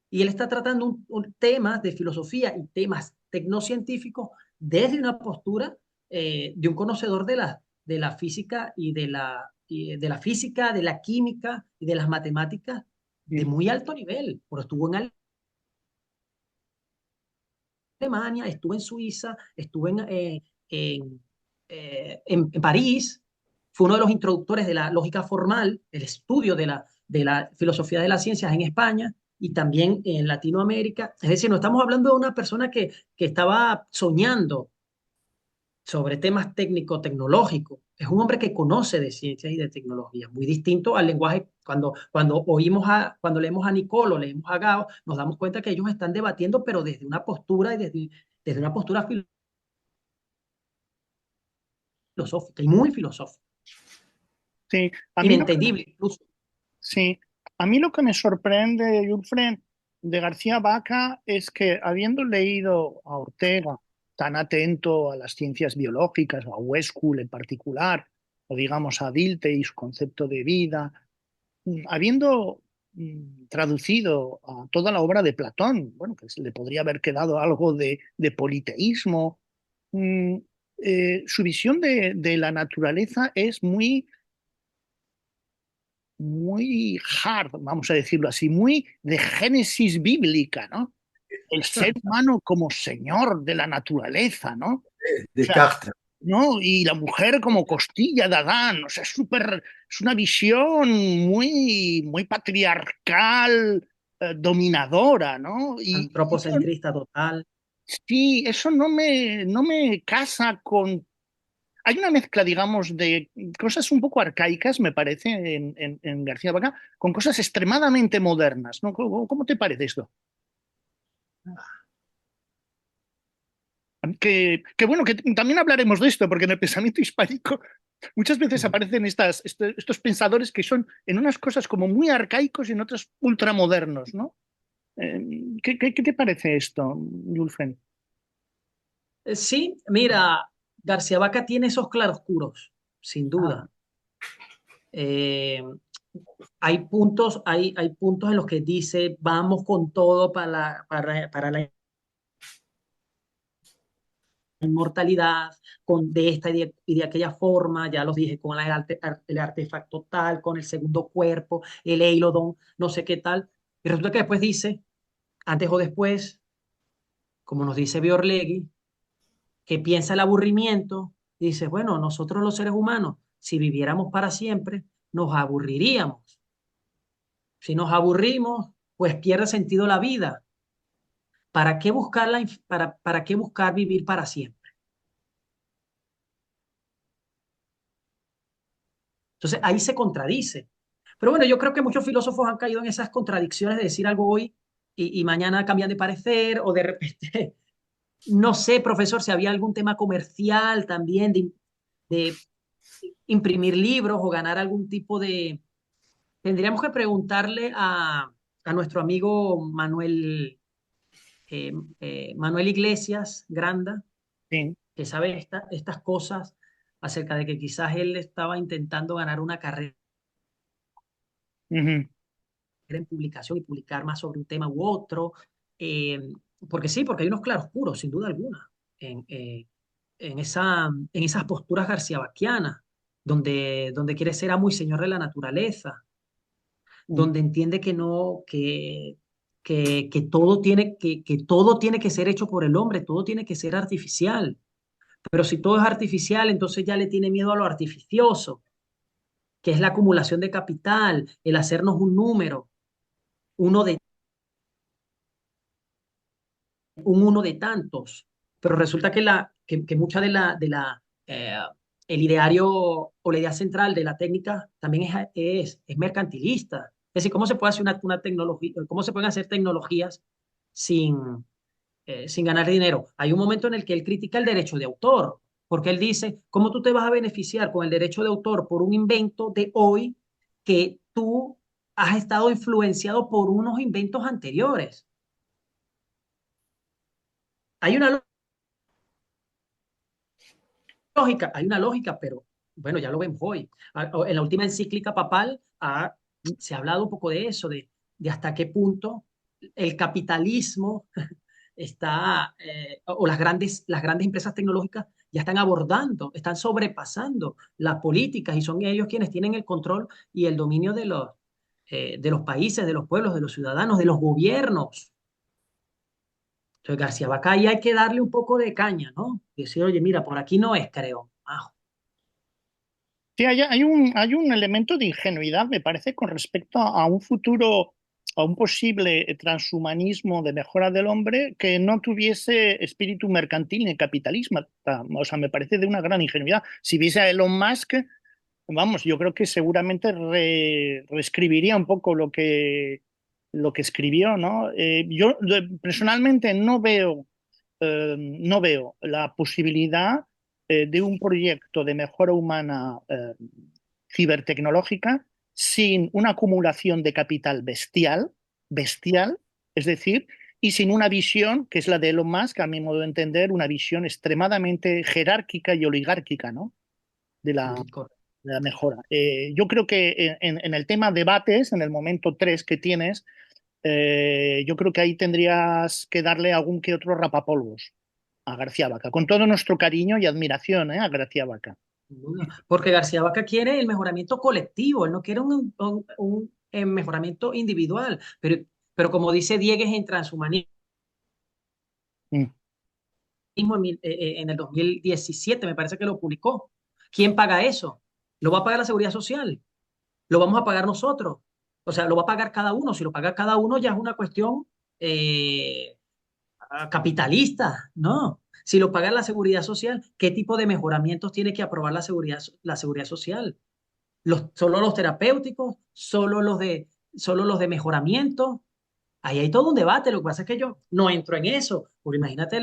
Y él está tratando temas de filosofía y temas tecnocientíficos desde una postura de un conocedor de la física de la física, de la química y de las matemáticas de muy alto nivel. Porque estuvo en Alemania, estuvo en Suiza, estuvo en París, fue uno de los introductores de la lógica formal, el estudio de la filosofía de las ciencias en España y también en Latinoamérica. Es decir, no estamos hablando de una persona que estaba soñando sobre temas técnico-tecnológicos. es un hombre que conoce de ciencias y de tecnología, muy distinto al lenguaje. Cuando leemos a Nicole o leemos a Gao, nos damos cuenta que ellos están debatiendo, pero desde una postura y desde una postura filosófica y muy filosófica, Sí, a mí lo que, inentendible incluso. sí, a mí lo que me sorprende, Julfren, de García Vaca es que habiendo leído a Ortega, tan atento a las ciencias biológicas, o a Westcott en particular, o digamos a Dilthey y su concepto de vida, habiendo traducido a toda la obra de Platón, bueno, que se le podría haber quedado algo de politeísmo, mm, su visión de la naturaleza es muy hard, vamos a decirlo así, muy de génesis bíblica, ¿no? El ser humano como señor de la naturaleza, ¿no? O sea, Descartes. ¿no? Y la mujer como costilla de Adán, o sea, es una visión muy patriarcal, dominadora, ¿no? Y eso, Antropocentrista total. sí, eso no me casa con. Hay una mezcla, digamos, de cosas un poco arcaicas, me parece, en García Bacá, con cosas extremadamente modernas, ¿no? ¿Cómo te parece esto? Que bueno, que también hablaremos de esto, porque en el pensamiento hispánico muchas veces aparecen estos pensadores que son en unas cosas como muy arcaicos y en otras ultramodernos, ¿no? ¿Qué te parece esto, Julfen? Sí, mira, García Vaca tiene esos claroscuros, sin Ah, duda. Eh, hay puntos en los que dice, vamos con todo para la inmortalidad, de esta y de aquella forma, ya los dije, con el artefacto tal, con el segundo cuerpo, el Eilodon, no sé qué tal. Y resulta que después dice, antes o después, como nos dice Biorlegui, que piensa el aburrimiento, y dice, bueno, nosotros los seres humanos, si viviéramos para siempre, nos aburriríamos. Si nos aburrimos, pues pierde sentido la vida. ¿Para qué buscar vivir para siempre? Entonces ahí se contradice. Pero bueno, yo creo que muchos filósofos han caído en esas contradicciones de decir algo hoy y mañana cambian de parecer o de repente, no sé, profesor, si había algún tema comercial también de imprimir libros o ganar algún tipo de. Tendríamos que preguntarle a nuestro amigo Manuel Iglesias Granda, sí. que sabe estas cosas acerca de que quizás él estaba intentando ganar una carrera Ujú. en publicación y publicar más sobre un tema u otro. eh, Porque sí, porque hay unos claroscuros, sin duda alguna, en, eh, en esas posturas garciabaquianas, donde quiere ser amo y señor de la naturaleza, donde entiende que no, que todo tiene que ser hecho por el hombre, todo tiene que ser artificial. Pero si todo es artificial, entonces ya le tiene miedo a lo artificioso, que es la acumulación de capital, el hacernos un número, uno de, uno de tantos. Pero resulta que mucha el ideario o la idea central de la técnica también es mercantilista. Es decir, ¿cómo se puede hacer una tecnología, cómo se pueden hacer tecnologías sin, sin ganar dinero? Hay un momento en el que él critica el derecho de autor, porque él dice, ¿cómo tú te vas a beneficiar con el derecho de autor por un invento de hoy que tú has estado influenciado por unos inventos anteriores? Hay una hay una lógica, pero bueno, ya lo vemos hoy. En la última encíclica papal se ha hablado un poco de eso, de hasta qué punto el capitalismo o las grandes empresas tecnológicas ya están abordando, están sobrepasando las políticas y son ellos quienes tienen el control y el dominio de los países, de los pueblos, de los ciudadanos, de los gobiernos. Entonces, García Bacay hay que darle un poco de caña, ¿no? Decir, oye, mira, por aquí no es, creo. Sí, hay un elemento de ingenuidad, me parece, con respecto a un futuro. a un posible transhumanismo de mejora del hombre que no tuviese espíritu mercantil ni capitalista. O sea, me parece de una gran ingenuidad. Si viese a Elon Musk, vamos, yo creo que seguramente reescribiría un poco lo que escribió, ¿no? Yo personalmente no veo la posibilidad de un proyecto de mejora humana cibertecnológica sin una acumulación de capital bestial, es decir, y sin una visión, que es la de Elon Musk, a mi modo de entender, una visión extremadamente jerárquica y oligárquica, ¿no? de la, Correcto. de la mejora. Yo creo que en el tema debates, en el momento 3 que tienes, yo creo que ahí tendrías que darle algún que otro rapapolvos a García Vaca, con todo nuestro cariño y admiración, a García Vaca. Porque García Vaca quiere el mejoramiento colectivo, él no quiere un mejoramiento individual, pero como dice Diegues en Transhumanismo Mm. en el 2017, me parece que lo publicó. ¿Quién paga eso? ¿Lo va a pagar la Seguridad Social? ¿Lo vamos a pagar nosotros? O sea, lo va a pagar cada uno. Si lo paga cada uno ya es una cuestión eh, capitalista, ¿no? Si lo paga la Seguridad Social, ¿qué tipo de mejoramientos tiene que aprobar la seguridad Social? ¿Solo los terapéuticos? ¿Solo los de mejoramiento? Ahí hay todo un debate. Lo que pasa es que yo no entro en eso, porque imagínate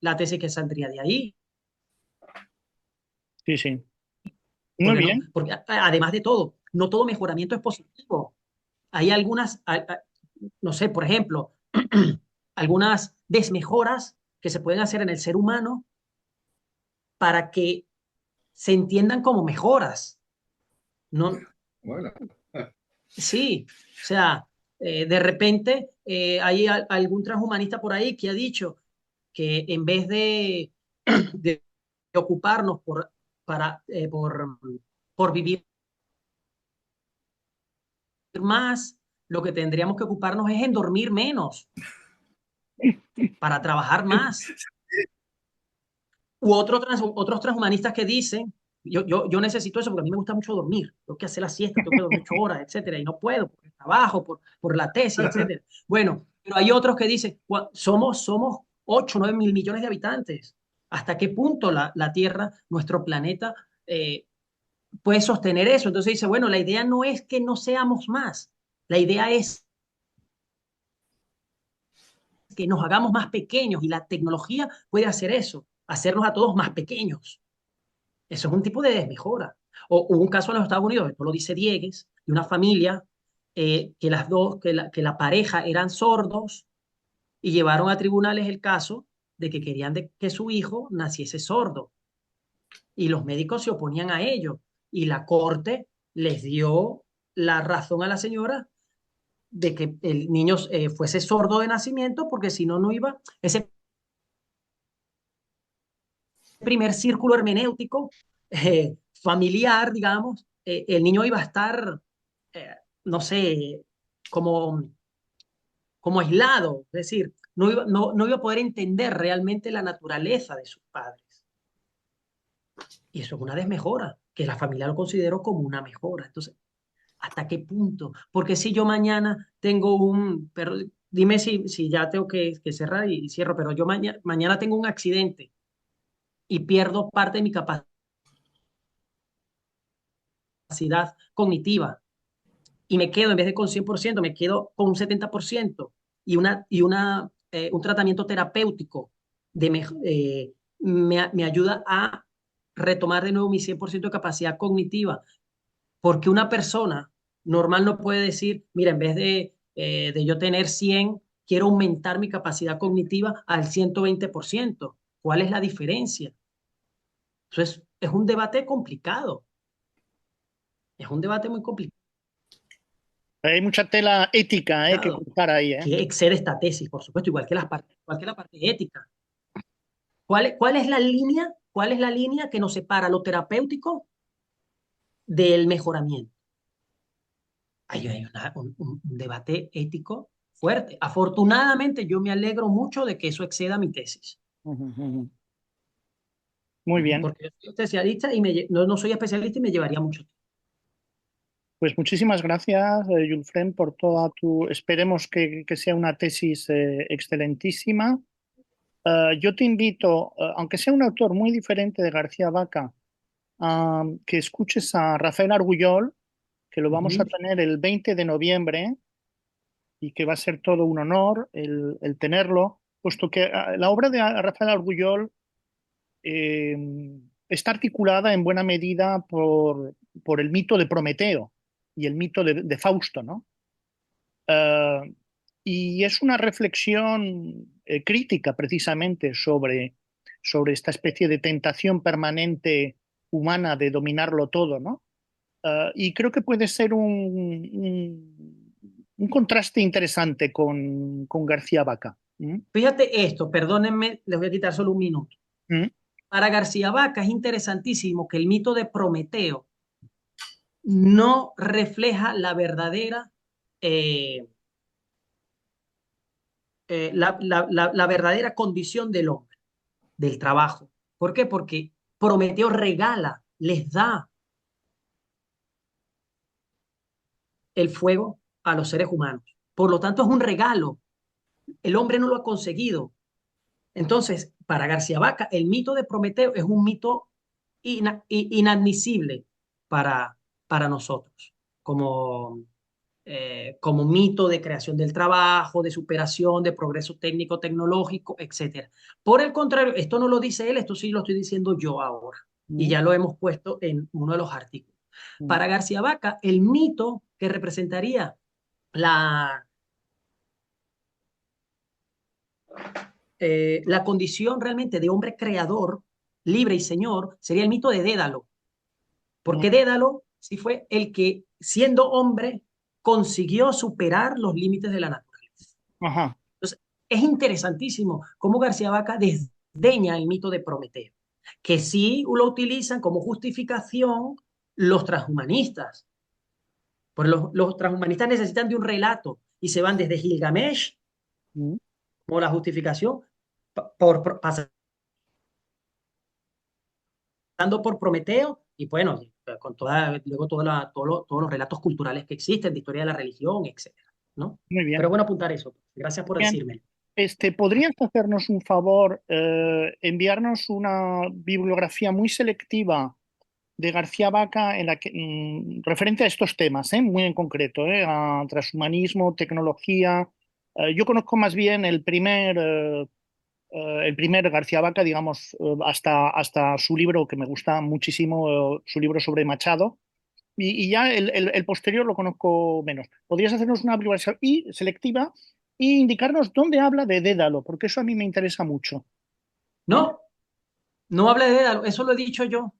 la tesis que saldría de ahí. Sí, sí. Muy bien. Porque además de todo, no todo mejoramiento es positivo. Hay no sé, por ejemplo, algunas desmejoras que se pueden hacer en el ser humano para que se entiendan como mejoras. No, Bueno, sí, o sea, de repente hay algún transhumanista por ahí que ha dicho que en vez de ocuparnos por vivir más, lo que tendríamos que ocuparnos es en dormir menos para trabajar más. Otros transhumanistas que dicen, yo necesito eso porque a mí me gusta mucho dormir, tengo que hacer la siesta, tengo que dormir 8 horas, etcétera, y no puedo por el trabajo, por la tesis, etcétera. Bueno, pero hay otros que dicen, somos 8, 9 mil millones de habitantes. ¿Hasta qué punto la Tierra, nuestro planeta, puede sostener eso? Entonces dice, bueno, la idea no es que no seamos más, la idea es que nos hagamos más pequeños y la tecnología puede hacer eso, hacernos a todos más pequeños. Eso es un tipo de desmejora. O hubo un caso en los Estados Unidos, esto lo dice Diegues, de una familia que la pareja eran sordos y llevaron a tribunales el caso de que querían que su hijo naciese sordo. Y los médicos se oponían a ello. Y la corte les dio la razón a la señora de que el niño fuese sordo de nacimiento, porque si no, no iba. Ese primer círculo hermenéutico familiar, digamos, el niño iba a estar, eh, no sé, como, como aislado, es decir, no iba a poder entender realmente la naturaleza de sus padres. Y eso es una desmejora, que la familia lo consideró como una mejora. Entonces, ¿hasta qué punto? Porque si yo mañana tengo pero dime si ya tengo que cerrar y cierro, pero yo mañana tengo un accidente y pierdo parte de mi capacidad cognitiva y me quedo, en vez de con 100%, me quedo con un 70% un tratamiento terapéutico me ayuda a retomar de nuevo mi 100% de capacidad cognitiva. Porque una persona normal no puede decir, mira, en vez de yo tener 100, quiero aumentar mi capacidad cognitiva al 120%. ¿Cuál es la diferencia? Entonces, es un debate complicado. Es un debate muy complicado. Hay mucha tela ética que cortar ahí. Que excede esta tesis, por supuesto, igual que la parte ética. ¿Cuál es la línea que nos separa lo terapéutico del mejoramiento? Hay un debate ético fuerte. Afortunadamente, yo me alegro mucho de que eso exceda mi tesis. Muy bien. Porque yo soy especialista y no soy especialista y me llevaría mucho tiempo. Pues muchísimas gracias, Julfren, por toda tu... Esperemos que sea una tesis excelentísima. Yo te invito, aunque sea un autor muy diferente de García Vaca, que escuches a Rafael Argullol, que lo vamos a tener el 20 de noviembre y que va a ser todo un honor el tenerlo, puesto que la obra de Rafael Argullol eh, está articulada en buena medida por el mito de Prometeo y el mito de Fausto, ¿no? Eh, y es una reflexión crítica precisamente sobre esta especie de tentación permanente humana de dominarlo todo, ¿no? Y creo que puede ser un contraste interesante con García Vaca. ¿Mm? Fíjate esto, perdónenme, les voy a quitar solo un minuto. ¿Mm? Para García Vaca es interesantísimo que el mito de Prometeo no refleja la verdadera, eh, la verdadera condición del hombre, del trabajo. ¿Por qué? Porque Prometeo regala, les da el fuego a los seres humanos. Por lo tanto, es un regalo. El hombre no lo ha conseguido. Entonces, para García Vaca, el mito de Prometeo es un mito inadmisible para nosotros, como mito de creación del trabajo, de superación, de progreso técnico-tecnológico, etc. Por el contrario, esto no lo dice él, esto sí lo estoy diciendo yo ahora, y ya lo hemos puesto en uno de los artículos. Para García Vaca, el mito que representaría la la condición realmente de hombre creador, libre y señor, sería el mito de Dédalo. Porque Dédalo sí fue el que, siendo hombre, consiguió superar los límites de la naturaleza. Ajá. Entonces, es interesantísimo cómo García Vaca desdeña el mito de Prometeo, que sí lo utilizan como justificación los transhumanistas. Porque los transhumanistas necesitan de un relato y se van desde Gilgamesh, como la justificación, pasando por Prometeo y bueno, con luego todos los relatos culturales que existen de historia de la religión, etcétera, ¿no? Muy bien. Pero bueno apuntar eso. Gracias por Bien. decirme. ¿Podrías hacernos un favor, enviarnos una bibliografía muy selectiva de García Vaca en la que, referente a estos temas, muy en concreto, a transhumanismo, tecnología? Yo conozco más bien el primer García Vaca, digamos, hasta su libro, que me gusta muchísimo, su libro sobre Machado, y ya el posterior lo conozco menos. ¿Podrías hacernos una bibliografía selectiva e indicarnos dónde habla de Dédalo? Porque eso a mí me interesa mucho. No, no hable de Dédalo, eso lo he dicho yo.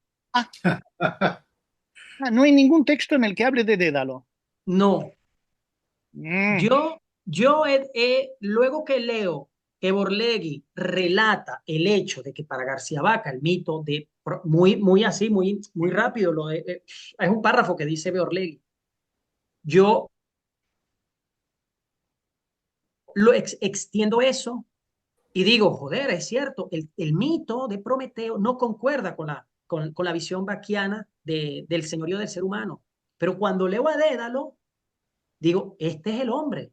No hay ningún texto en el que hable de Dédalo. No. Yo luego que leo que Borlegui relata el hecho de que para García Vaca el mito de muy así, muy rápido, es un párrafo que dice Borlegui. Yo lo extiendo eso y digo, joder, es cierto, el mito de Prometeo no concuerda con la visión vaquiana del señorío del ser humano. Pero cuando leo a Dédalo, digo, este es el hombre.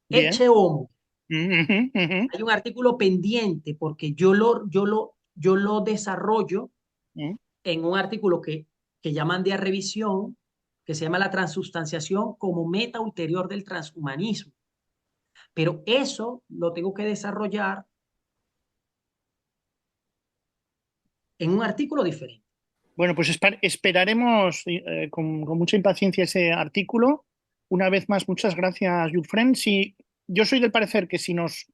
Bien. Ecce homo. Hay Hay un artículo pendiente porque yo lo desarrollo en un artículo que llaman de revisión, que se llama la transustanciación como meta ulterior del transhumanismo. Pero eso lo tengo que desarrollar en un artículo diferente. Bueno, pues esperaremos con mucha impaciencia ese artículo. Una vez más, muchas gracias, Julfren. Yo soy del parecer que si nos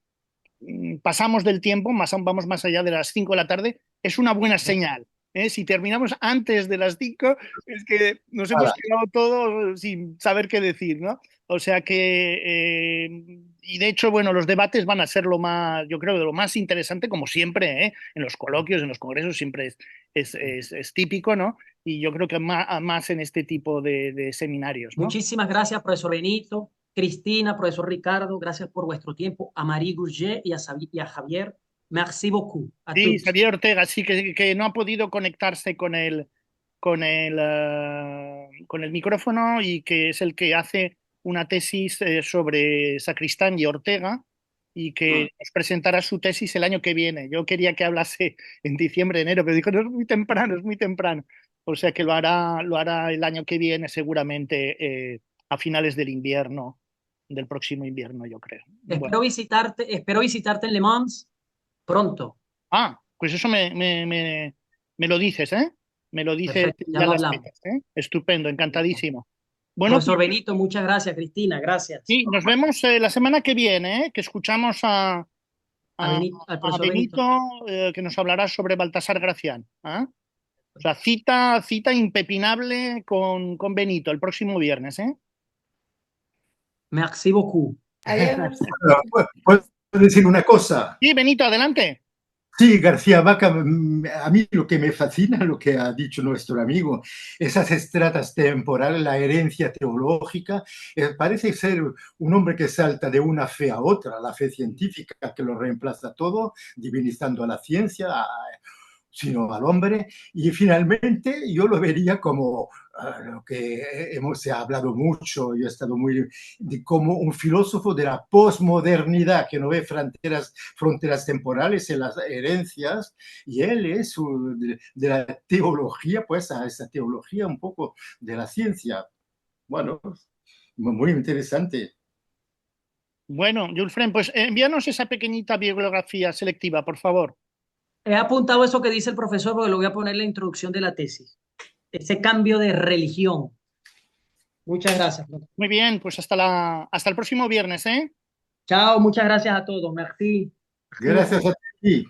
pasamos del tiempo, vamos más allá de las 5 de la tarde, es una buena señal. Si terminamos antes de las 5, es que nos hemos quedado todos sin saber qué decir, ¿no? O sea que, y de hecho, bueno, los debates van a ser yo creo, de lo más interesante, como siempre, en los coloquios, en los congresos, siempre es típico, ¿no? Y yo creo que más en este tipo de seminarios, ¿no? Muchísimas gracias, profesor Benito, Cristina, profesor Ricardo, gracias por vuestro tiempo. A Marie Gurget y a Javier, merci beaucoup. Sí, Xavier Ortega, sí, que no ha podido conectarse con con el micrófono y que es el que hace una tesis sobre Sacristán y Ortega y que nos presentará su tesis el año que viene. Yo quería que hablase en diciembre, enero, pero dijo, no, es muy temprano, es muy temprano. O sea que lo hará el año que viene seguramente a finales del invierno, del próximo invierno, yo creo. Bueno. Espero visitarte en Le Mans pronto. Pues eso me lo dices, ¿eh? Me lo dices Perfecto, ya ya lo las hablamos. fechas, ¿eh? Estupendo, encantadísimo. Bueno, Profesor Benito, muchas gracias. Cristina, gracias. sí, nos vemos la semana que viene, ¿eh? Que escuchamos a, Al a profesor Benito. Benito, que nos hablará sobre Baltasar Gracián. ¿Ah? O sea, cita impepinable con Benito el próximo viernes, ¿eh? Merci beaucoup. Adiós. ¿Puedo decir una cosa? Sí, Benito, adelante. Sí, García Vaca, a mí lo que me fascina, lo que ha dicho nuestro amigo, esas estratas temporales, la herencia teológica, parece ser un hombre que salta de una fe a otra, la fe científica que lo reemplaza todo, divinizando a la ciencia, sino al hombre, y finalmente yo lo vería como lo que se ha hablado mucho, yo he estado muy, como un filósofo de la posmodernidad, que no ve fronteras temporales en las herencias, y él es de la teología, pues a esa teología un poco de la ciencia. Bueno, muy interesante. Bueno, Julfren, pues envíanos esa pequeñita bibliografía selectiva, por favor. He apuntado eso que dice el profesor porque lo voy a poner en la introducción de la tesis. Ese cambio de religión. Muchas gracias. Muy bien, pues hasta el próximo viernes, ¿eh? Chao, muchas gracias a todos. Merci. Gracias a ti.